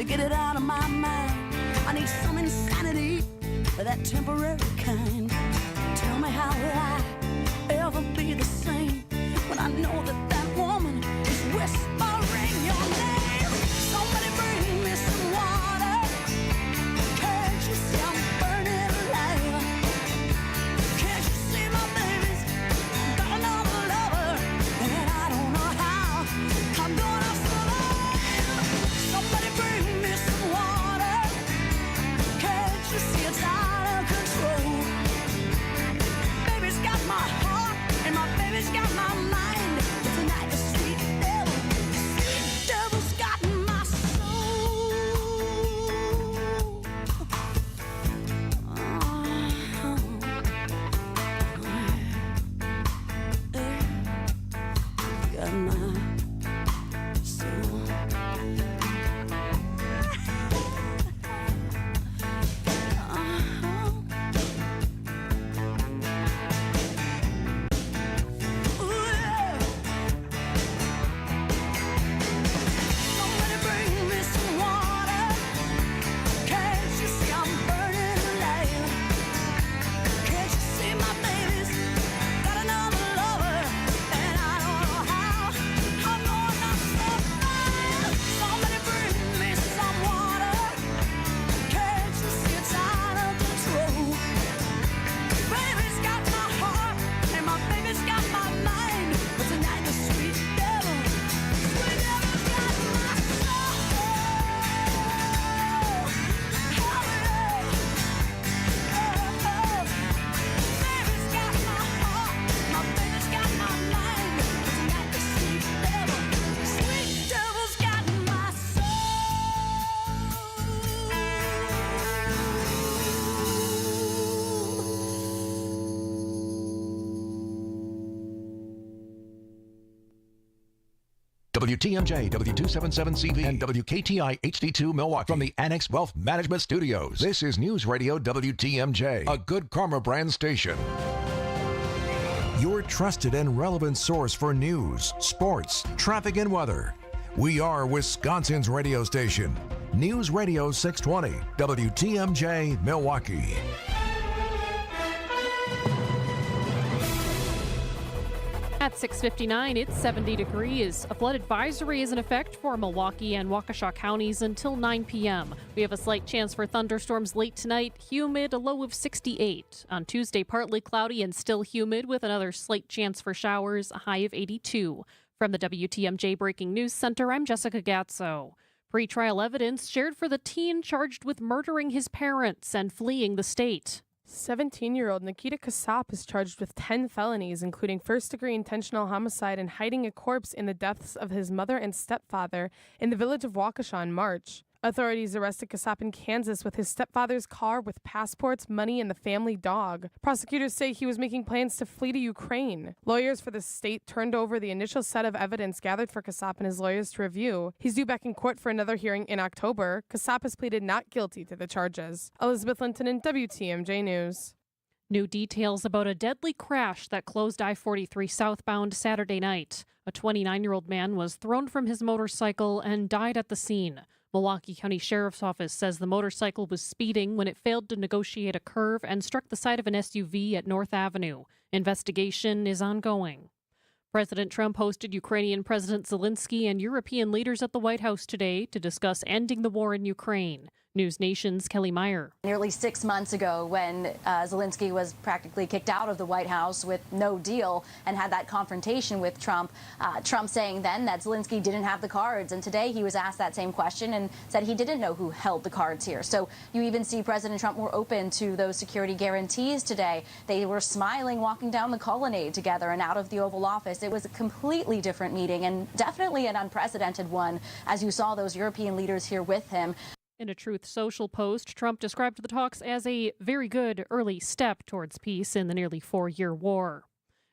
to get it out of my mind. I need some insanity, that temporary kind. Tell me, how will I ever be the same when I know that that woman is whispering your name? Somebody bring me some water. Can't you see I'm burning alive? Can't you see my baby's got another lover, and I don't know how I'm gonna survive? Somebody bring me some water. Can't you see it's out of control? Baby's got my heart, and my baby's got my mind. But tonight the sweet devil's got my soul. Got my soul. Somebody bring me some water. Can't you see I'm burning alive? Can't you see my baby's got another lover, and I don't know how I'm gonna survive? Somebody bring me some water. Can't you see it's out of control? Baby's got my heart, and my baby's got my mind. But tonight the sweet devil's got my soul. Baby's got my heart, my baby's got my mind. But tonight the sweet devil's got my WTMJ, W277CV, and WKTI HD2 Milwaukee. From the Annex Wealth Management Studios, this is News Radio WTMJ, a Good Karma brand station. Your trusted and relevant source for news, sports, traffic, and weather. We are Wisconsin's radio station. News Radio 620, WTMJ, Milwaukee. At 6:59, it's 70 degrees. A flood advisory is in effect for Milwaukee and Waukesha counties until 9 p.m. We have a slight chance for thunderstorms late tonight, humid, a low of 68. On Tuesday, partly cloudy and still humid with another slight chance for showers, a high of 82. From the WTMJ Breaking News Center, I'm Jessica Gatso. Pre-trial evidence shared for the teen charged with murdering his parents and fleeing the state. 17-year-old Nikita Kasap is charged with 10 felonies, including first-degree intentional homicide and hiding a corpse in the deaths of his mother and stepfather in the village of Waukesha in March. Authorities arrested Kasap in Kansas with his stepfather's car with passports, money, and the family dog. Prosecutors say he was making plans to flee to Ukraine. Lawyers for the state turned over the initial set of evidence gathered for Kasap and his lawyers to review. He's due back in court for another hearing in October. Kasap has pleaded not guilty to the charges. Elizabeth Linton in WTMJ News. New details about a deadly crash that closed I-43 southbound Saturday night. A 29-year-old man was thrown from his motorcycle and died at the scene. Milwaukee County Sheriff's Office says the motorcycle was speeding when it failed to negotiate a curve and struck the side of an SUV at North Avenue. Investigation is ongoing. President Trump hosted Ukrainian President Zelensky and European leaders at the White House today to discuss ending the war in Ukraine. News Nation's Kelly Meyer. Nearly 6 months ago, when Zelensky was practically kicked out of the White House with no deal and had that confrontation with Trump, Trump saying then that Zelensky didn't have the cards. And today he was asked that same question and said he didn't know who held the cards here. So you even see President Trump more open to those security guarantees today. They were smiling walking down the colonnade together and out of the Oval Office. It was a completely different meeting and definitely an unprecedented one, as you saw those European leaders here with him. In a Truth Social post, Trump described the talks as a very good early step towards peace in the nearly 4-year war.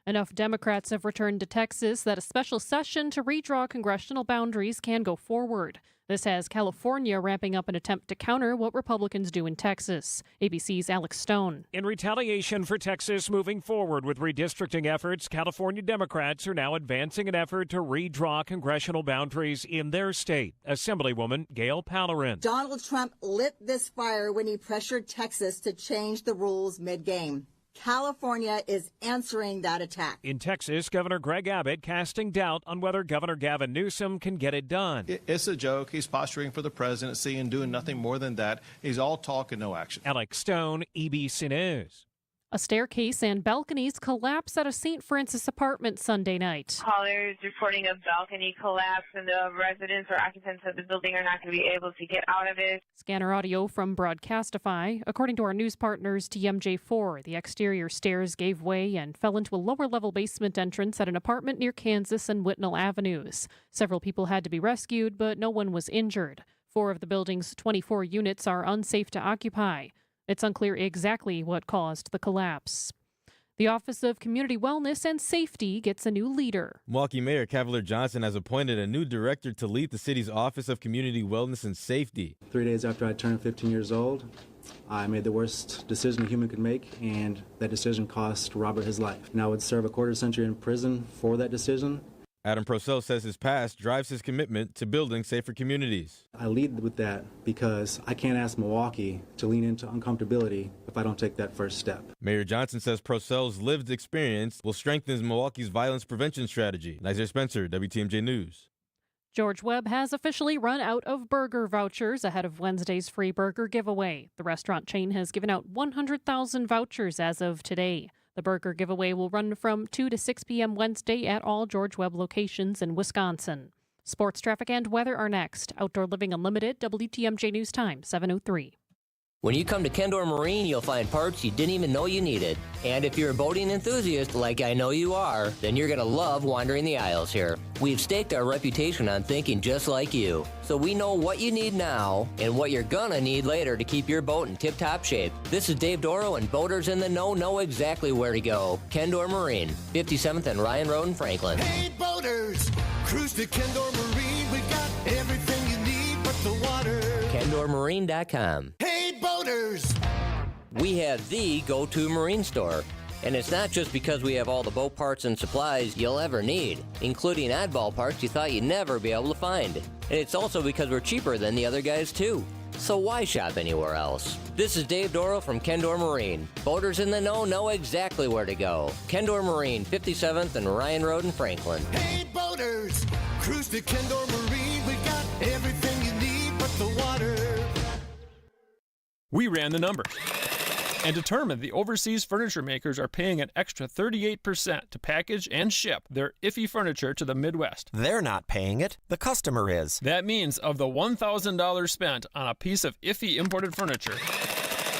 Enough Democrats have returned to Texas that a special session to redraw congressional boundaries can go forward. This has California ramping up an attempt to counter what Republicans do in Texas. ABC's Alex Stone. In retaliation for Texas moving forward with redistricting efforts, California Democrats are now advancing an effort to redraw congressional boundaries in their state. Assemblywoman Gail Pallerin. Donald Trump lit this fire when he pressured Texas to change the rules mid-game. California is answering that attack. In Texas, Governor Greg Abbott casting doubt on whether Governor Gavin Newsom can get it done. It's a joke. He's posturing for the presidency and doing nothing more than that. He's all talk and no action. Alex Stone, EBC News. A staircase and balconies collapse at a St. Francis apartment Sunday night. Callers reporting a balcony collapse, and the residents or occupants of the building are not going to be able to get out of it. Scanner audio from Broadcastify. According to our news partners TMJ4, the exterior stairs gave way and fell into a lower-level basement entrance at an apartment near Kansas and Whitnall Avenues. Several people had to be rescued, but no one was injured. 4 of the building's 24 units are unsafe to occupy. It's unclear exactly what caused the collapse. The Office of Community Wellness and Safety gets a new leader. Milwaukee Mayor Cavalier Johnson has appointed a new director to lead the city's Office of Community Wellness and Safety. 3 days after I turned 15 years old, I made the worst decision a human could make, and that decision cost Robert his life. And I would serve a quarter century in prison for that decision. Adam Procell says his past drives his commitment to building safer communities. I lead with that because I can't ask Milwaukee to lean into uncomfortability if I don't take that first step. Mayor Johnson says Procell's lived experience will strengthen Milwaukee's violence prevention strategy. Nazir Spencer, WTMJ News. George Webb has officially run out of burger vouchers ahead of Wednesday's free burger giveaway. The restaurant chain has given out 100,000 vouchers as of today. The burger giveaway will run from 2 to 6 p.m. Wednesday at all George Webb locations in Wisconsin. Sports, traffic, and weather are next. Outdoor Living Unlimited, WTMJ News Time, 7:03. When you come to Kendor Marine, you'll find parts you didn't even know you needed. And if you're a boating enthusiast, like I know you are, then you're going to love wandering the aisles here. We've staked our reputation on thinking just like you. So we know what you need now and what you're going to need later to keep your boat in tip-top shape. This is Dave Doro, and boaters in the know exactly where to go. Kendor Marine, 57th and Ryan Road in Franklin. Hey boaters, cruise to Kendor Marine. We got everything you need but the water. KendorMarine.com. Hey boaters! We have the go-to marine store. And it's not just because we have all the boat parts and supplies you'll ever need, including oddball parts you thought you'd never be able to find. And it's also because we're cheaper than the other guys too. So why shop anywhere else? This is Dave Doro from Kendor Marine. Boaters in the know exactly where to go. Kendor Marine, 57th and Ryan Road in Franklin. Hey boaters, cruise to Kendor Marine. We got everything you need but the water. We ran the numbers and determined the overseas furniture makers are paying an extra 38% to package and ship their iffy furniture to the Midwest. They're not paying it. The customer is. That means of the $1,000 spent on a piece of iffy imported furniture,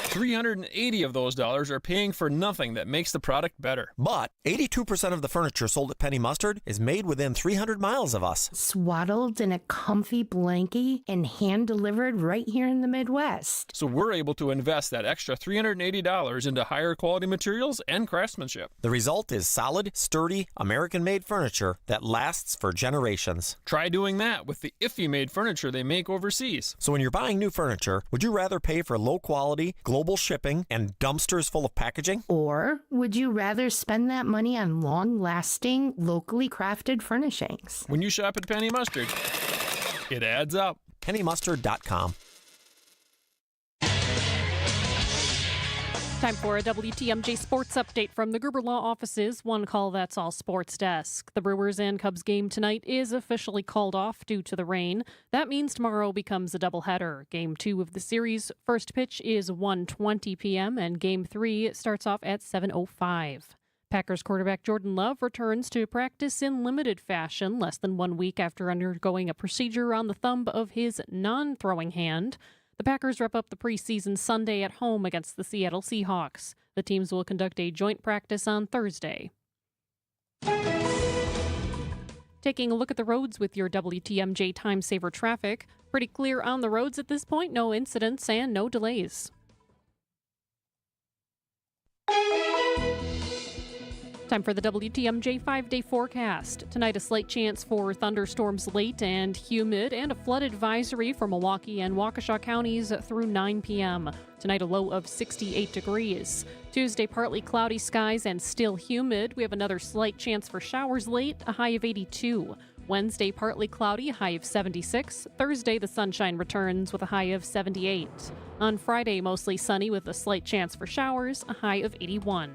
$380 of those dollars are paying for nothing that makes the product better. But 82% of the furniture sold at Penny Mustard is made within 300 miles of us. Swaddled in a comfy blankie and hand-delivered right here in the Midwest. So we're able to invest that extra $380 into higher quality materials and craftsmanship. The result is solid, sturdy, American-made furniture that lasts for generations. Try doing that with the iffy-made furniture they make overseas. So when you're buying new furniture, would you rather pay for low-quality, global shipping and dumpsters full of packaging? Or would you rather spend that money on long-lasting, locally crafted furnishings? When you shop at Penny Mustard, it adds up. PennyMustard.com. Time for a WTMJ sports update from the Gerber Law Office's One Call That's All Sports Desk. The Brewers and Cubs game tonight is officially called off due to the rain. That means tomorrow becomes a doubleheader. Game 2 of the series' first pitch is 1:20 p.m. and Game 3 starts off at 7:05. Packers quarterback Jordan Love returns to practice in limited fashion less than 1 week after undergoing a procedure on the thumb of his non-throwing hand. The Packers wrap up the preseason Sunday at home against the Seattle Seahawks. The teams will conduct a joint practice on Thursday. Taking a look at the roads with your WTMJ Time Saver traffic. Pretty clear on the roads at this point. No incidents and no delays. Time for the WTMJ 5-day forecast. Tonight, a slight chance for thunderstorms late and humid, and a flood advisory for Milwaukee and Waukesha counties through 9 p.m. Tonight, a low of 68 degrees. Tuesday, partly cloudy skies and still humid. We have another slight chance for showers late, a high of 82. Wednesday, partly cloudy, a high of 76. Thursday, the sunshine returns with a high of 78. On Friday, mostly sunny with a slight chance for showers, a high of 81.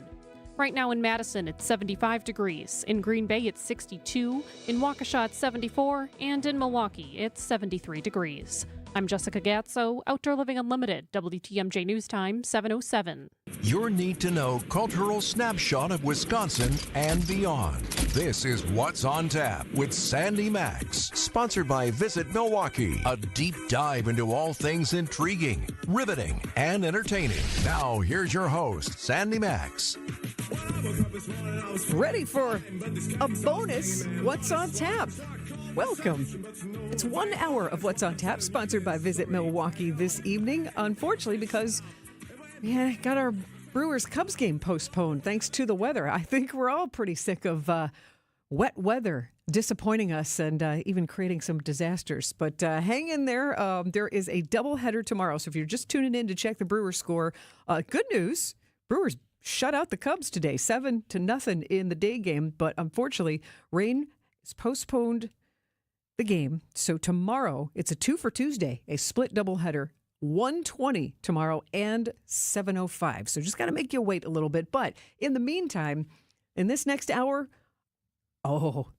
Right now in Madison, it's 75 degrees. In Green Bay, it's 62. In Waukesha, it's 74. And in Milwaukee, it's 73 degrees. I'm Jessica Gatso, Outdoor Living Unlimited, WTMJ News Time, 7:07. Your need-to-know cultural snapshot of Wisconsin and beyond. This is What's on Tap with Sandy Maxx, sponsored by Visit Milwaukee. A deep dive into all things intriguing, riveting, and entertaining. Now, here's your host, Sandy Maxx. Ready for a bonus What's on Tap? Welcome. It's 1 hour of What's on Tap, sponsored by Visit Milwaukee this evening. Unfortunately, because we got our Brewers-Cubs game postponed thanks to the weather. I think we're all pretty sick of wet weather disappointing us and even creating some disasters. But hang in there. There is a doubleheader tomorrow. So if you're just tuning in to check the Brewers score, good news. Brewers shut out the Cubs today, 7-0 in the day game. But unfortunately, rain is postponed the game. So tomorrow, it's a 2 for Tuesday, a split doubleheader, 1:20 tomorrow and 7:05. So just got to make you wait a little bit. But in the meantime, in this next hour,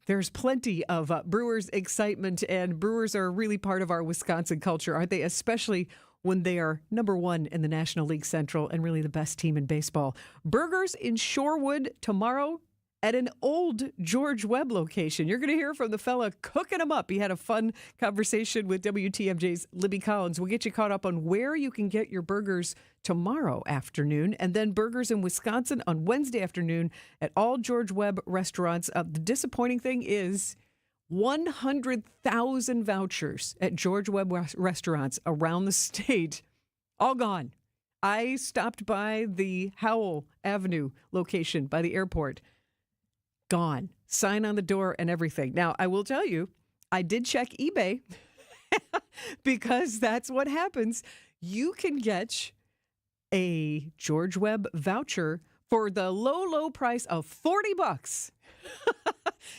there's plenty of Brewers excitement, and Brewers are really part of our Wisconsin culture, aren't they? Especially when they are number one in the National League Central and really the best team in baseball. Burgers in Shorewood tomorrow at an old George Webb location. You're going to hear from the fella cooking them up. He had a fun conversation with WTMJ's Libby Collins. We'll get you caught up on where you can get your burgers tomorrow afternoon, and then burgers in Wisconsin on Wednesday afternoon at all George Webb restaurants. The disappointing thing is 100,000 vouchers at George Webb restaurants around the state, all gone. I stopped by the Howell Avenue location by the airport. Gone. Sign on the door and everything. Now, I will tell you, I did check eBay because that's what happens. You can get a George Webb voucher for the low price of $40.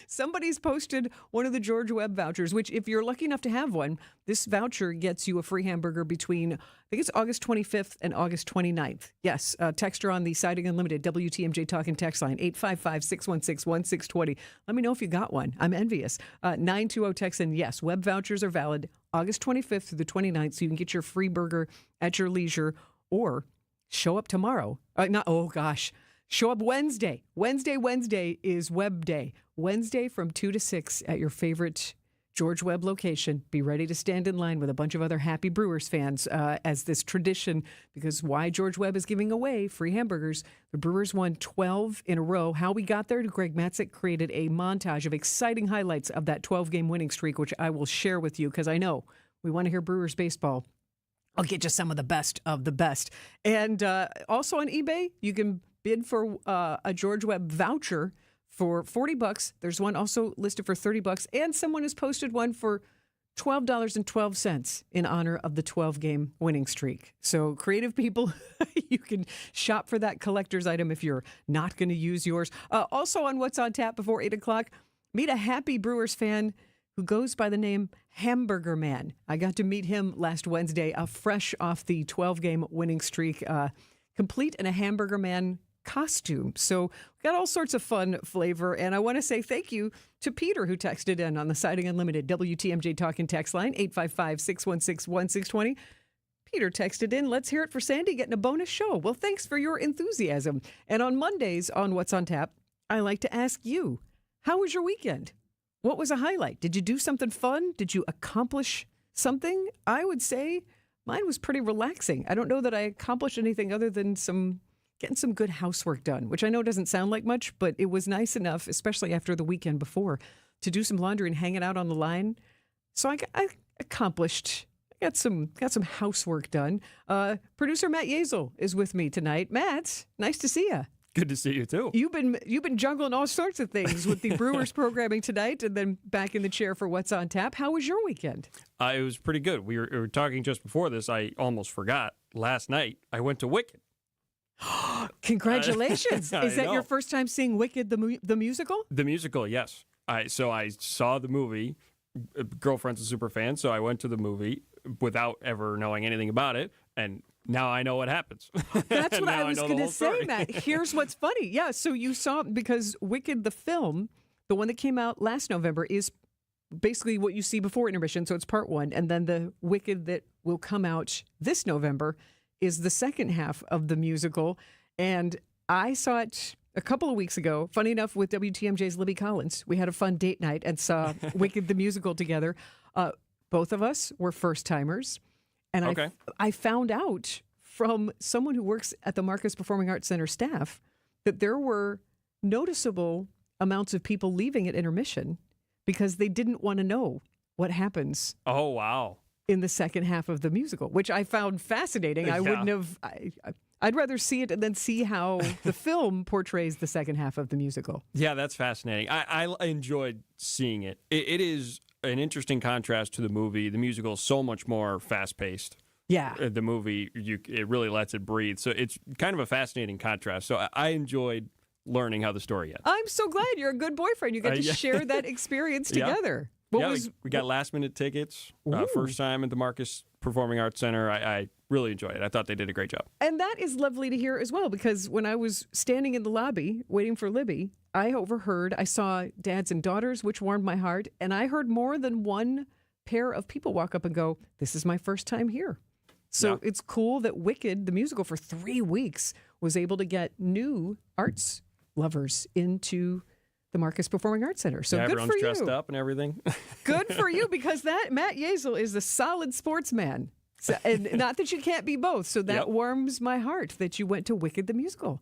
Somebody's posted one of the George Webb vouchers, which if you're lucky enough to have one, this voucher gets you a free hamburger between, I think it's August 25th and August 29th. Yes, text her on the Siding Unlimited WTMJ Talking text line, 855-616-1620. Let me know if you got one. I'm envious. 920 text in, yes, Webb vouchers are valid August 25th through the 29th, so you can get your free burger at your leisure, or show up tomorrow. Show up Wednesday. Wednesday is Webb Day. Wednesday from 2 to 6 at your favorite George Webb location. Be ready to stand in line with a bunch of other happy Brewers fans as this tradition, because why George Webb is giving away free hamburgers. The Brewers won 12 in a row. How we got there, Greg Matzik created a montage of exciting highlights of that 12-game winning streak, which I will share with you because I know we want to hear Brewers baseball. I'll get you some of the best of the best. And also on eBay, you can bid for a George Webb voucher for $40. There's one also listed for $30, and someone has posted one for $12.12 in honor of the 12-game winning streak. So creative people, you can shop for that collector's item if you're not going to use yours. Also on What's on Tap before 8 o'clock, meet a happy Brewers fan who goes by the name Hamburger Man. I got to meet him last Wednesday, fresh off the 12-game winning streak, complete in a Hamburger Man costume. So we got all sorts of fun flavor. And I want to say thank you to Peter, who texted in on the Siding Unlimited WTMJ Talking text line, 855-616-1620. Peter texted in, let's hear it for Sandy getting a bonus show. Well, thanks for your enthusiasm. And on Mondays on What's on Tap, I like to ask you, how was your weekend? What was a highlight? Did you do something fun? Did you accomplish something? I would say mine was pretty relaxing. I don't know that I accomplished anything other than getting some good housework done, which I know doesn't sound like much, but it was nice enough, especially after the weekend before, to do some laundry and hang it out on the line. So I accomplished. I got some housework done. Producer Matt Yazel is with me tonight. Matt, nice to see you. Good to see you too. You've been juggling all sorts of things with the Brewers programming tonight, and then back in the chair for What's on Tap. How was your weekend? It was pretty good. We were talking just before this. I almost forgot. Last night, I went to Wicked. Congratulations! Is that your first time seeing Wicked the musical? The musical, yes. So I saw the movie. Girlfriend's a super fan, so I went to the movie without ever knowing anything about it, and now I know what happens. That's what I was going to say, Matt. Here's what's funny. Yeah, so you saw, because Wicked the film, the one that came out last November, is basically what you see before intermission, so it's part one, and then the Wicked that will come out this November is the second half of the musical, and I saw it a couple of weeks ago, funny enough, with WTMJ's Libby Collins. We had a fun date night and saw Wicked the musical together. Both of us were first-timers. And okay. I found out from someone who works at the Marcus Performing Arts Center staff that there were noticeable amounts of people leaving at intermission because they didn't want to know what happens. Oh, wow. In the second half of the musical, which I found fascinating. I wouldn't have... I'd rather see it and then see how the film portrays the second half of the musical. Yeah, that's fascinating. I enjoyed seeing it. It is an interesting contrast to the movie. The musical is so much more fast-paced. Yeah. The movie, it really lets it breathe. So it's kind of a fascinating contrast. So I enjoyed learning how the story ends. I'm so glad you're a good boyfriend. You get to share that experience together. We got last-minute tickets. First time at the Marcus Performing Arts Center. I really enjoyed it. I thought they did a great job. And that is lovely to hear as well, because when I was standing in the lobby waiting for Libby, I saw dads and daughters, which warmed my heart, and I heard more than one pair of people walk up and go, "This is my first time here." So it's cool that Wicked, the musical, for 3 weeks, was able to get new arts lovers into the Marcus Performing Arts Center. So good for you. Everyone's dressed up and everything. Good for you, because that Matt Yazel is a solid sportsman. So, and not that you can't be both. So that warms my heart that you went to Wicked the musical.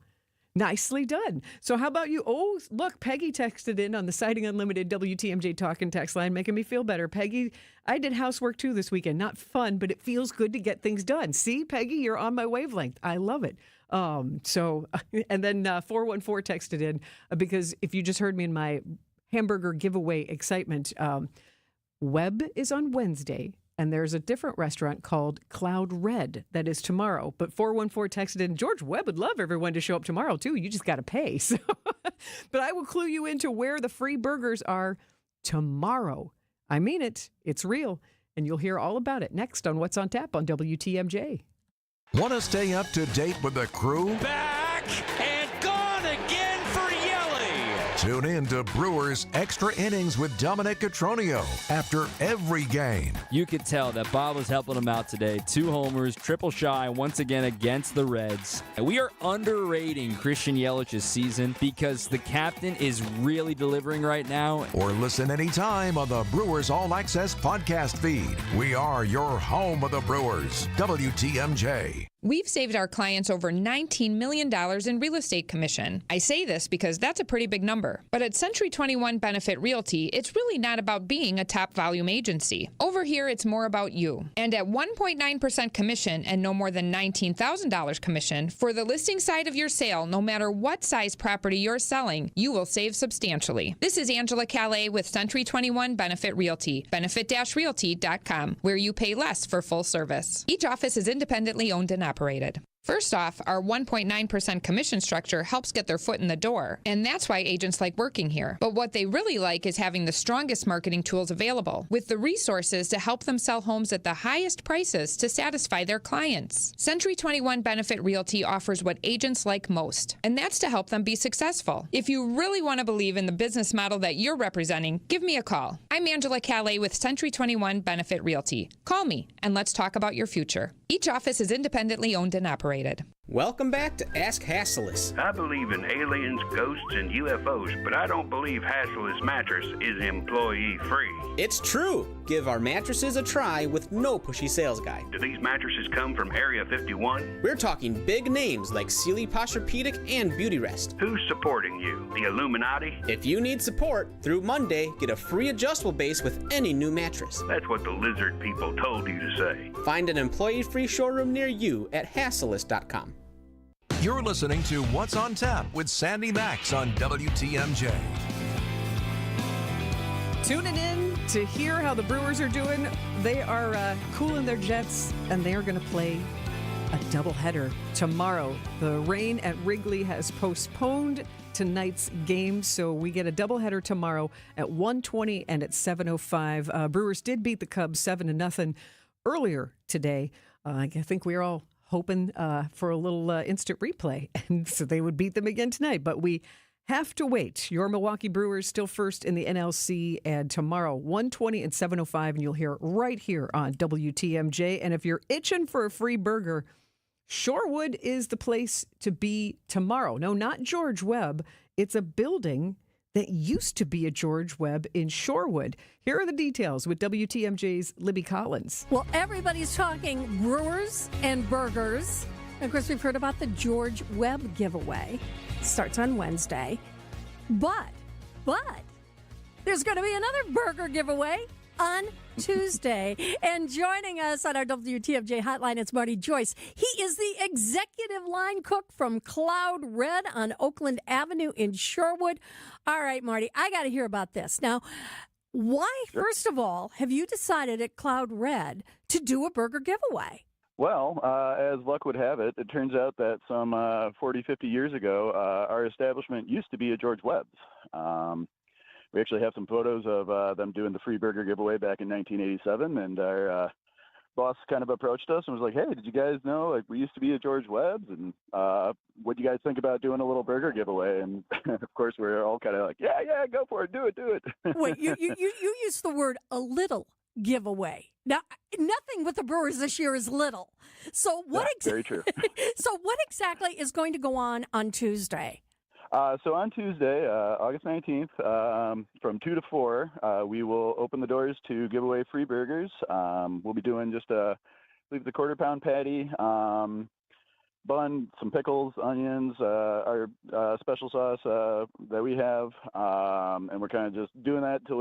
Nicely done. So how about you? Oh, look, Peggy texted in on the Siding Unlimited WTMJ talk and text line, making me feel better. Peggy, I did housework too this weekend. Not fun, but it feels good to get things done. See, Peggy, you're on my wavelength. I love it. And then 414 texted in, because if you just heard me in my hamburger giveaway excitement, Webb is on Wednesday. And there's a different restaurant called Cloud Red that is tomorrow. But 414 texted in, George Webb would love everyone to show up tomorrow, too. You just got to pay. So, but I will clue you into where the free burgers are tomorrow. I mean it. It's real. And you'll hear all about it next on What's on Tap on WTMJ. Want to stay up to date with the crew? Back and gone again for Yelly. Tune in to Brewers Extra Innings with Dominic Cotroneo after every game. You could tell that Bob was helping him out today. 2 homers, triple shy once again against the Reds. And we are underrating Christian Yelich's season because the captain is really delivering right now. Or listen anytime on the Brewers All Access podcast feed. We are your home of the Brewers, WTMJ. We've saved our clients over $19 million in real estate commission. I say this because that's a pretty big number. But at Century 21 Benefit Realty, it's really not about being a top volume agency. Over here, it's more about you. And at 1.9% commission and no more than $19,000 commission, for the listing side of your sale, no matter what size property you're selling, you will save substantially. This is Angela Calais with Century 21 Benefit Realty, benefit-realty.com, where you pay less for full service. Each office is independently owned and operated. First off, our 1.9% commission structure helps get their foot in the door, and that's why agents like working here. But what they really like is having the strongest marketing tools available, with the resources to help them sell homes at the highest prices to satisfy their clients. Century 21 Benefit Realty offers what agents like most, and that's to help them be successful. If you really want to believe in the business model that you're representing, give me a call. I'm Angela Calais with Century 21 Benefit Realty. Call me, and let's talk about your future. Each office is independently owned and operated. Welcome back to Ask Hasselis. I believe in aliens, ghosts, and UFOs, but I don't believe Hasselis Mattress is employee-free. It's true. Give our mattresses a try with no pushy sales guy. Do these mattresses come from Area 51? We're talking big names like Sealy Posturepedic and Beautyrest. Who's supporting you? The Illuminati? If you need support, through Monday, get a free adjustable base with any new mattress. That's what the lizard people told you to say. Find an employee-free showroom near you at Hasselis.com. You're listening to What's on Tap with Sandy Maxx on WTMJ. Tuning in to hear how the Brewers are doing. They are cooling their jets, and they are going to play a doubleheader tomorrow. The rain at Wrigley has postponed tonight's game, so we get a doubleheader tomorrow at 1:20 and at 7:05. Brewers did beat the Cubs 7-0 earlier today. I think we were all hoping for a little instant replay, and so they would beat them again tonight. But we have to wait. Your Milwaukee Brewers still first in the NLC, and tomorrow 1:20 and 7:05, and you'll hear it right here on WTMJ. And if you're itching for a free burger, Shorewood is the place to be tomorrow. No, not George Webb. It's a building that used to be a George Webb in Shorewood. Here are the details with WTMJ's Libby Collins. Well, everybody's talking Brewers and burgers. Of course, we've heard about the George Webb giveaway. Starts on Wednesday. But there's going to be another burger giveaway on Tuesday. And joining us on our WTMJ hotline, it's Marty Joyce. He is the executive line cook from Cloud Red on Oakland Avenue in Shorewood. All right, Marty, I got to hear about this. Now, why, first of all, have you decided at Cloud Red to do a burger giveaway? Well, as luck would have it, it turns out that some 40, 50 years ago, our establishment used to be a George Webb's. We actually have some photos of them doing the free burger giveaway back in 1987, and our boss kind of approached us and was like, "Hey, did you guys know, like, we used to be a George Webb's, and what do you guys think about doing a little burger giveaway?" And of course, we're all kind of like, "Yeah, go for it, do it." Wait, you used the word "a little" giveaway. Now, nothing with the Brewers this year is little. So what? Very true. So what exactly is going to go on Tuesday? So on Tuesday, August 19th, from 2 to 4, we will open the doors to give away free burgers. We'll be doing just the quarter-pound patty, bun, some pickles, onions, our special sauce that we have, and we're kind of just doing that until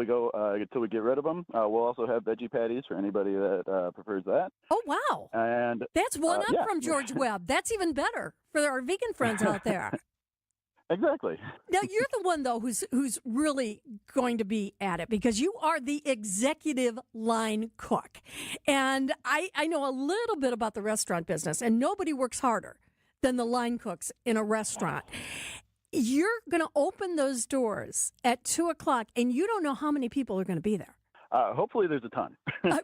we get rid of them. We'll also have veggie patties for anybody that prefers that. Oh, wow. And that's one up from George Webb. That's even better for our vegan friends out there. Exactly. Now, you're the one, though, who's really going to be at it because you are the executive line cook. And I know a little bit about the restaurant business, and nobody works harder than the line cooks in a restaurant. You're going to open those doors at 2 o'clock, and you don't know how many people are going to be there. Hopefully there's a ton. I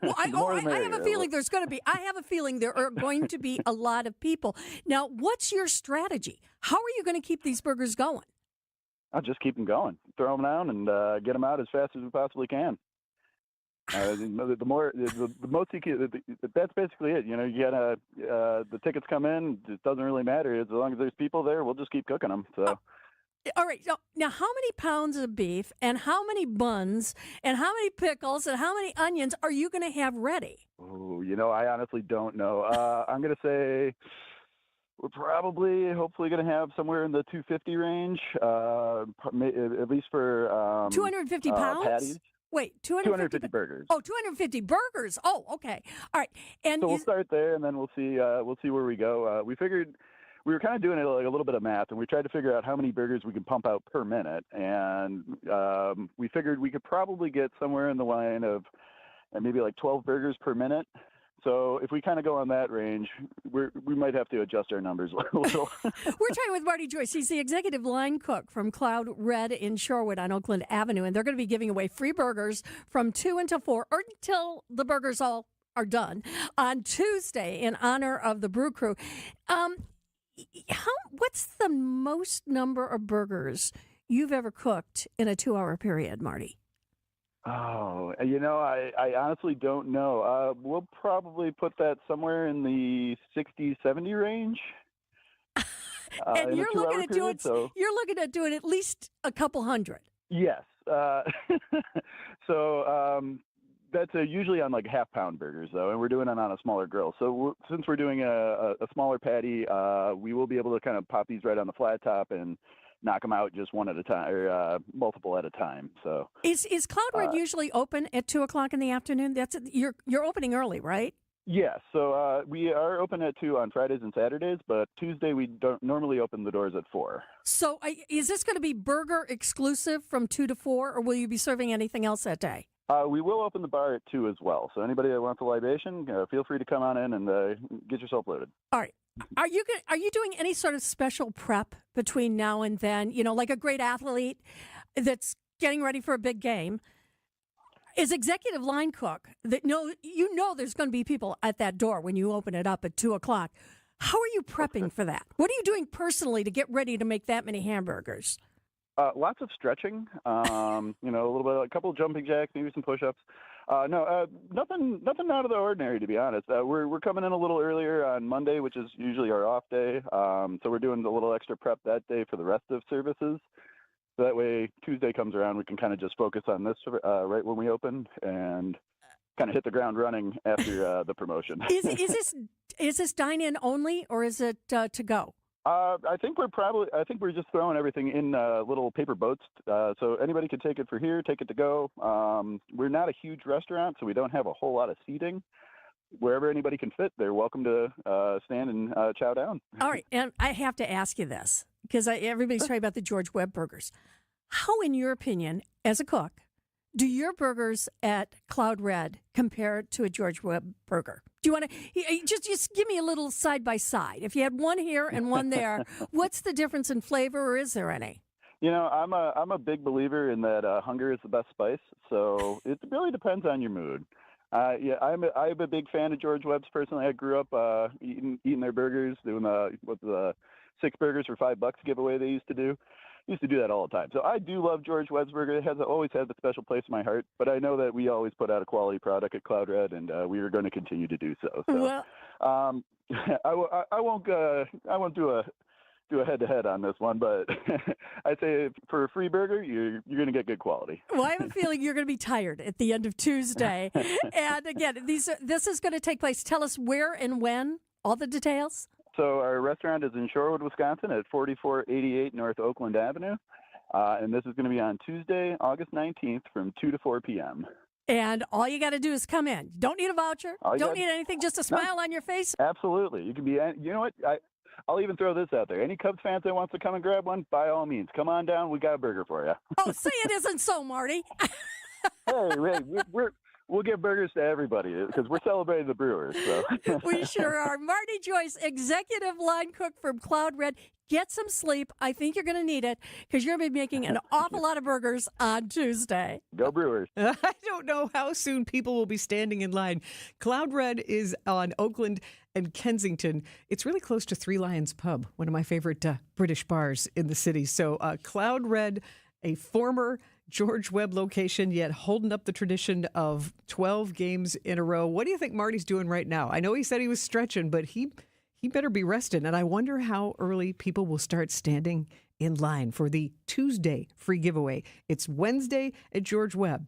have a feeling there's going to be. I have a feeling there are going to be a lot of people. Now, what's your strategy? How are you going to keep these burgers going? I'll just keep them going. Throw them down and get them out as fast as we possibly can. The most you can, that's basically it. You know, you gotta, the tickets come in. It doesn't really matter. As long as there's people there, we'll just keep cooking them. So. All right. So now, how many pounds of beef and how many buns and how many pickles and how many onions are you going to have ready? Oh, I honestly don't know. I'm going to say we're hopefully going to have somewhere in the 250 range, at least for 250 pounds? Patties. Wait, 250 burgers. Oh, 250 burgers. Oh, okay. All right. And so we'll start there, and then we'll see where we go. We figured. We were kind of doing it like a little bit of math, and we tried to figure out how many burgers we can pump out per minute. And we figured we could probably get somewhere in the line of maybe like 12 burgers per minute. So if we kind of go on that range, we might have to adjust our numbers a little. We're talking with Marty Joyce. He's the executive line cook from Cloud Red in Shorewood on Oakland Avenue, and they're going to be giving away free burgers from 2 until 4, or until the burgers all are done on Tuesday in honor of the Brew Crew. What's the most number of burgers you've ever cooked in a 2-hour period, Marty? Oh, I honestly don't know. We'll probably put that somewhere in the 60, 70 range. And you're looking at doing you're looking at doing at least a couple hundred. Yes. That's usually on like half-pound burgers, though, and we're doing it on a smaller grill. So since we're doing a smaller patty, we will be able to kind of pop these right on the flat top and knock them out just one at a time, or multiple at a time. So is Cloud Red usually open at 2 o'clock in the afternoon? You're opening early, right? Yes, so we are open at 2 on Fridays and Saturdays, but Tuesday we don't normally open the doors at 4. So is this going to be burger exclusive from 2 to 4, or will you be serving anything else that day? We will open the bar at 2 as well. So anybody that wants a libation, feel free to come on in and get yourself loaded. All right. Are you doing any sort of special prep between now and then? You know, like a great athlete that's getting ready for a big game. Is executive line cook that there's going to be people at that door when you open it up at 2:00. How are you prepping for that? What are you doing personally to get ready to make that many hamburgers? Lots of stretching, a little bit, a couple of jumping jacks, maybe some push-ups. Nothing out of the ordinary, to be honest. We're coming in a little earlier on Monday, which is usually our off day. So we're doing a little extra prep that day for the rest of services. So that way, Tuesday comes around, we can kind of just focus on this right when we open and kind of hit the ground running after the promotion. Is this dine-in only, or is it to go? I think we're just throwing everything in little paper boats, so anybody can take it for here, take it to go. We're not a huge restaurant, so we don't have a whole lot of seating. Wherever anybody can fit, they're welcome to stand and chow down. All right, and I have to ask you this, because everybody's talking about the George Webb burgers. How, in your opinion, as a cook, do your burgers at Cloud Red compare to a George Webb burger? Do you want to just give me a little side by side? If you had one here and one there, what's the difference in flavor, or is there any? I'm a big believer in that hunger is the best spice. So it really depends on your mood. I'm a big fan of George Webb's personally. I grew up eating their burgers, doing the 6 burgers for $5 giveaway they used to do. Used to do that all the time. So I do love George Webb's burger. It has always had a special place in my heart, but I know that we always put out a quality product at Cloud Red, and we are going to continue to do so. So I won't do a head-to-head on this one, but I'd say for a free burger, you're going to get good quality. Well, I have a feeling you're going to be tired at the end of Tuesday. And again, this is going to take place. Tell us where and when, all the details. So our restaurant is in Shorewood, Wisconsin at 4488 North Oakland Avenue. And this is going to be on Tuesday, August 19th from 2 to 4 p.m. And all you got to do is come in. Don't need a voucher. Don't need anything, just a smile on your face. Absolutely. You can be, you know what? I'll even throw this out there. Any Cubs fans that wants to come and grab one, by all means, come on down. We got a burger for you. Oh, say it isn't so, Marty. Hey, we'll give burgers to everybody because we're celebrating the Brewers. So. We sure are. Marty Joyce, executive line cook from Cloud Red. Get some sleep. I think you're going to need it because you're going to be making an awful lot of burgers on Tuesday. Go Brewers. I don't know how soon people will be standing in line. Cloud Red is on Oakland and Kensington. It's really close to Three Lions Pub, one of my favorite British bars in the city. So Cloud Red, a former George Webb location, yet holding up the tradition of 12 games in a row. What do you think Marty's doing right now? I know he said he was stretching, but he better be resting. And I wonder how early people will start standing in line for the Tuesday free giveaway. It's Wednesday at George Webb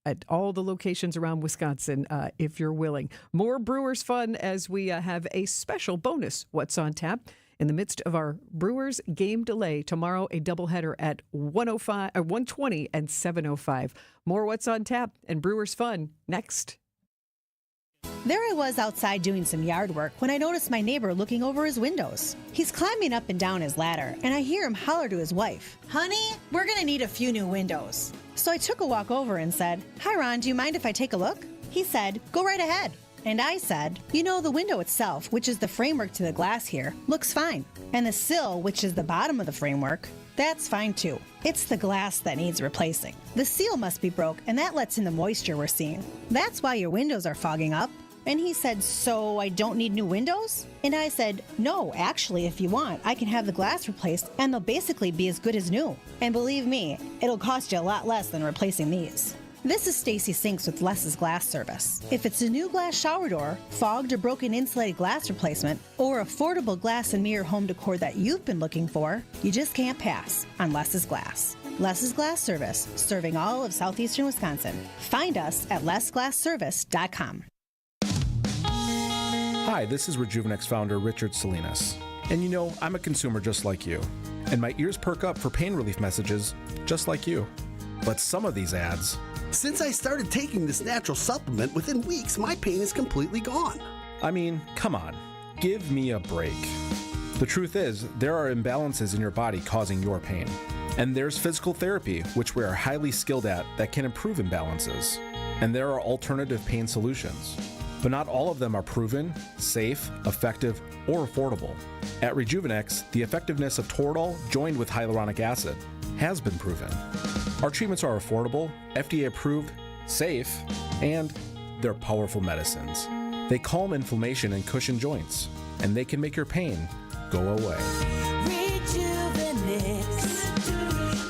at all the locations around Wisconsin, if you're willing. More Brewers fun as we have a special bonus What's on Tap. In the midst of our Brewers game delay, tomorrow a doubleheader at 1:20 and 7:05. More What's on Tap and Brewers fun next. There I was outside doing some yard work when I noticed my neighbor looking over his windows. He's climbing up and down his ladder, and I hear him holler to his wife, "Honey, we're going to need a few new windows." So I took a walk over and said, "Hi, Ron, do you mind if I take a look?" He said, "Go right ahead." And I said, the window itself, which is the framework to the glass here, looks fine. And the sill, which is the bottom of the framework, that's fine too. It's the glass that needs replacing. The seal must be broke, and that lets in the moisture we're seeing. That's why your windows are fogging up. And he said, "So I don't need new windows?" And I said, "No, actually, if you want, I can have the glass replaced, and they'll basically be as good as new. And believe me, it'll cost you a lot less than replacing these." This is Stacy Sinks with Les's Glass Service. If it's a new glass shower door, fogged or broken insulated glass replacement, or affordable glass and mirror home decor that you've been looking for, you just can't pass on Les's Glass. Les's Glass Service, serving all of southeastern Wisconsin. Find us at lesglassservice.com. Hi, this is Rejuvenex founder Richard Salinas. And I'm a consumer just like you. And my ears perk up for pain relief messages just like you. But some of these ads... Since I started taking this natural supplement, within weeks, my pain is completely gone. I mean, come on, give me a break. The truth is, there are imbalances in your body causing your pain. And there's physical therapy, which we are highly skilled at, that can improve imbalances. And there are alternative pain solutions. But not all of them are proven, safe, effective, or affordable. At Rejuvenex, the effectiveness of Toradol joined with hyaluronic acid has been proven. Our treatments are affordable, FDA approved, safe, and they're powerful medicines. They calm inflammation and cushion joints, and they can make your pain go away.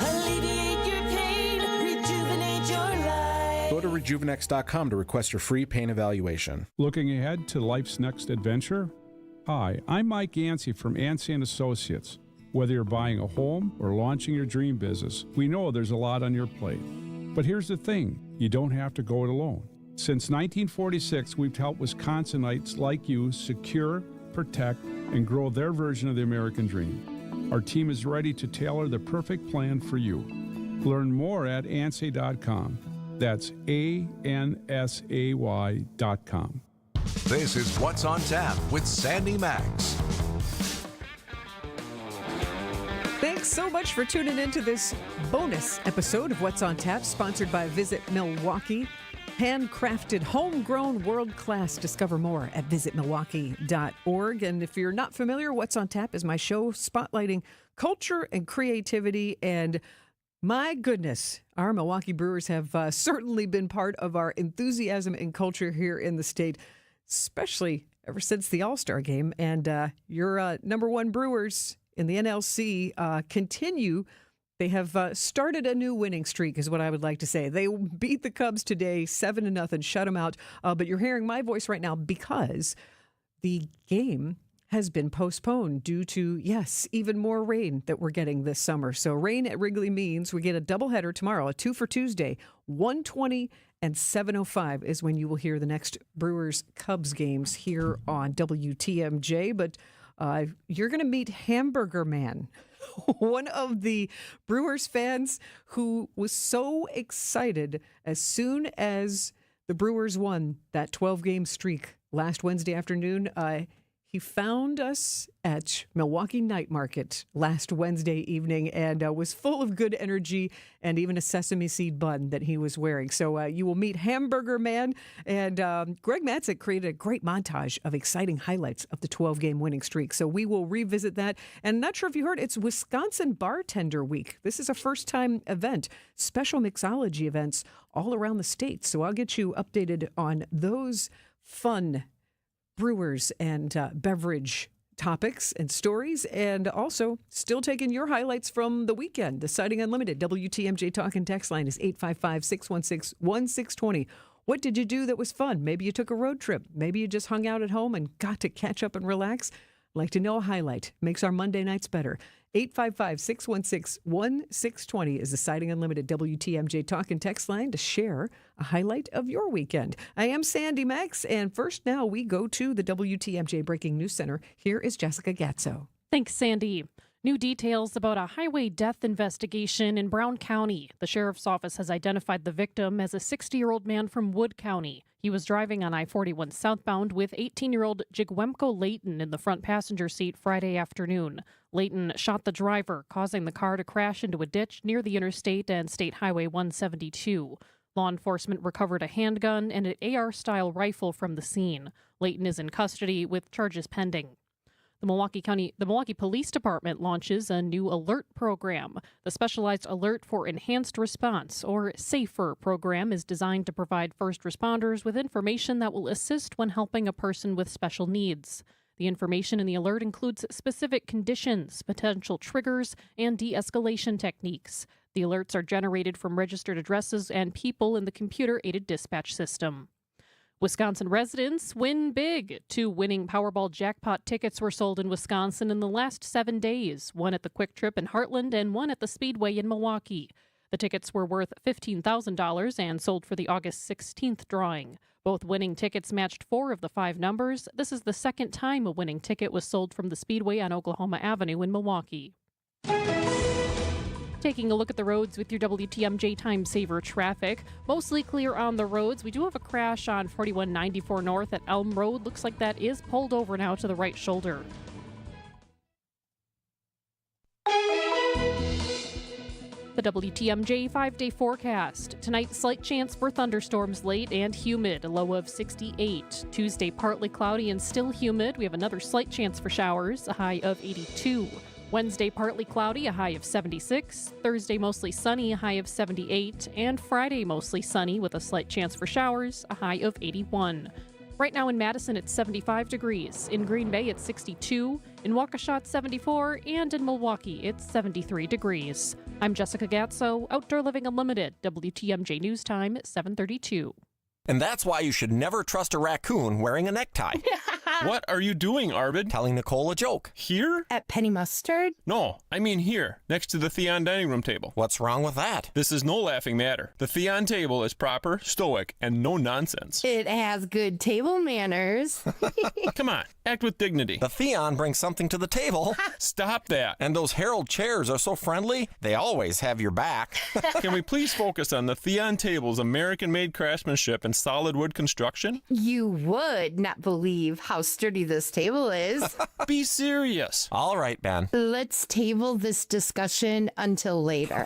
Alleviate your pain, rejuvenate your life. Go to rejuvenex.com to request your free pain evaluation. Looking ahead to life's next adventure? Hi, I'm Mike Yancey from Yancey & Associates. Whether you're buying a home or launching your dream business, we know there's a lot on your plate. But here's the thing, you don't have to go it alone. Since 1946, we've helped Wisconsinites like you secure, protect, and grow their version of the American dream. Our team is ready to tailor the perfect plan for you. Learn more at ansay.com. That's ANSAY.com. This is What's on Tap with Sandy Maxx. Thanks so much for tuning into this bonus episode of What's on Tap, sponsored by Visit Milwaukee. Handcrafted, homegrown, world-class. Discover more at visitmilwaukee.org. And if you're not familiar, What's on Tap is my show spotlighting culture and creativity. And my goodness, our Milwaukee Brewers have certainly been part of our enthusiasm and culture here in the state, especially ever since the All-Star game. And your number one Brewers in the NLC continue. They have started a new winning streak, is what I would like to say. They beat the Cubs today 7-0, shut them out. But you're hearing my voice right now because the game has been postponed due to, yes, even more rain that we're getting this summer. So rain at Wrigley means we get a doubleheader tomorrow, a 2 for Tuesday, 1:20 and 7:05 is when you will hear the next Brewers-Cubs games here on WTMJ. But you're going to meet Hamburger Man, one of the Brewers fans who was so excited as soon as the Brewers won that 12-game streak last Wednesday afternoon. He found us at Milwaukee Night Market last Wednesday evening and was full of good energy and even a sesame seed bun that he was wearing. So you will meet Hamburger Man. And Greg Matzik created a great montage of exciting highlights of the 12-game winning streak. So we will revisit that. And not sure if you heard, it's Wisconsin Bartender Week. This is a first-time event, special mixology events all around the state. So I'll get you updated on those fun brewers and beverage topics and stories, and also still taking your highlights from the weekend. The Sighting Unlimited WTMJ Talk and Text line is 855-616-1620. What did you do that was fun? Maybe you took a road trip. Maybe you just hung out at home and got to catch up and relax. Like to know a highlight. Makes our Monday nights better. 855-616-1620 is the Sighting Unlimited WTMJ Talk and Text line to share a highlight of your weekend. I am Sandy Maxx, and first now we go to the WTMJ Breaking News Center. Here is Jessica Gatzo. Thanks, Sandy. New details about a highway death investigation in Brown County. The sheriff's office has identified the victim as a 60-year-old man from Wood County. He was driving on I-41 southbound with 18-year-old Jigwemko Layton in the front passenger seat Friday afternoon. Layton shot the driver, causing the car to crash into a ditch near the interstate and State Highway 172. Law enforcement recovered a handgun and an AR-style rifle from the scene. Layton is in custody with charges pending. The Milwaukee Police Department launches a new alert program. The Specialized Alert for Enhanced Response, or SAFER program, is designed to provide first responders with information that will assist when helping a person with special needs. The information in the alert includes specific conditions, potential triggers, and de-escalation techniques. The alerts are generated from registered addresses and people in the computer-aided dispatch system. Wisconsin residents win big. 2 winning Powerball jackpot tickets were sold in Wisconsin in the last 7 days, one at the Quick Trip in Heartland and one at the Speedway in Milwaukee. The tickets were worth $15,000 and sold for the August 16th drawing. Both winning tickets matched 4 of the 5 numbers. This is the second time a winning ticket was sold from the Speedway on Oklahoma Avenue in Milwaukee. Taking a look at the roads with your WTMJ Time Saver traffic. Mostly clear on the roads. We do have a crash on 4194 North at Elm Road. Looks like that is pulled over now to the right shoulder. The WTMJ 5-day forecast. Tonight, slight chance for thunderstorms late and humid, a low of 68. Tuesday, partly cloudy and still humid. We have another slight chance for showers, a high of 82. Wednesday, partly cloudy, a high of 76. Thursday, mostly sunny, a high of 78. And Friday, mostly sunny with a slight chance for showers, a high of 81. Right now in Madison, it's 75 degrees. In Green Bay, it's 62. In Waukesha, it's 74. And in Milwaukee, it's 73 degrees. I'm Jessica Gatso, Outdoor Living Unlimited, WTMJ News Time, 7:32. And that's why you should never trust a raccoon wearing a necktie. What are you doing, Arvid? Telling Nicole a joke. Here? At Penny Mustard? No, I mean here, next to the Theon dining room table. What's wrong with that? This is no laughing matter. The Theon table is proper, stoic, and no nonsense. It has good table manners. Come on, act with dignity. The Theon brings something to the table. Stop that. And those Herald chairs are so friendly, they always have your back. Can we please focus on the Theon table's American-made craftsmanship and solid wood construction? You would not believe how sturdy this table is. Be serious. All right, Ben. Let's table this discussion until later.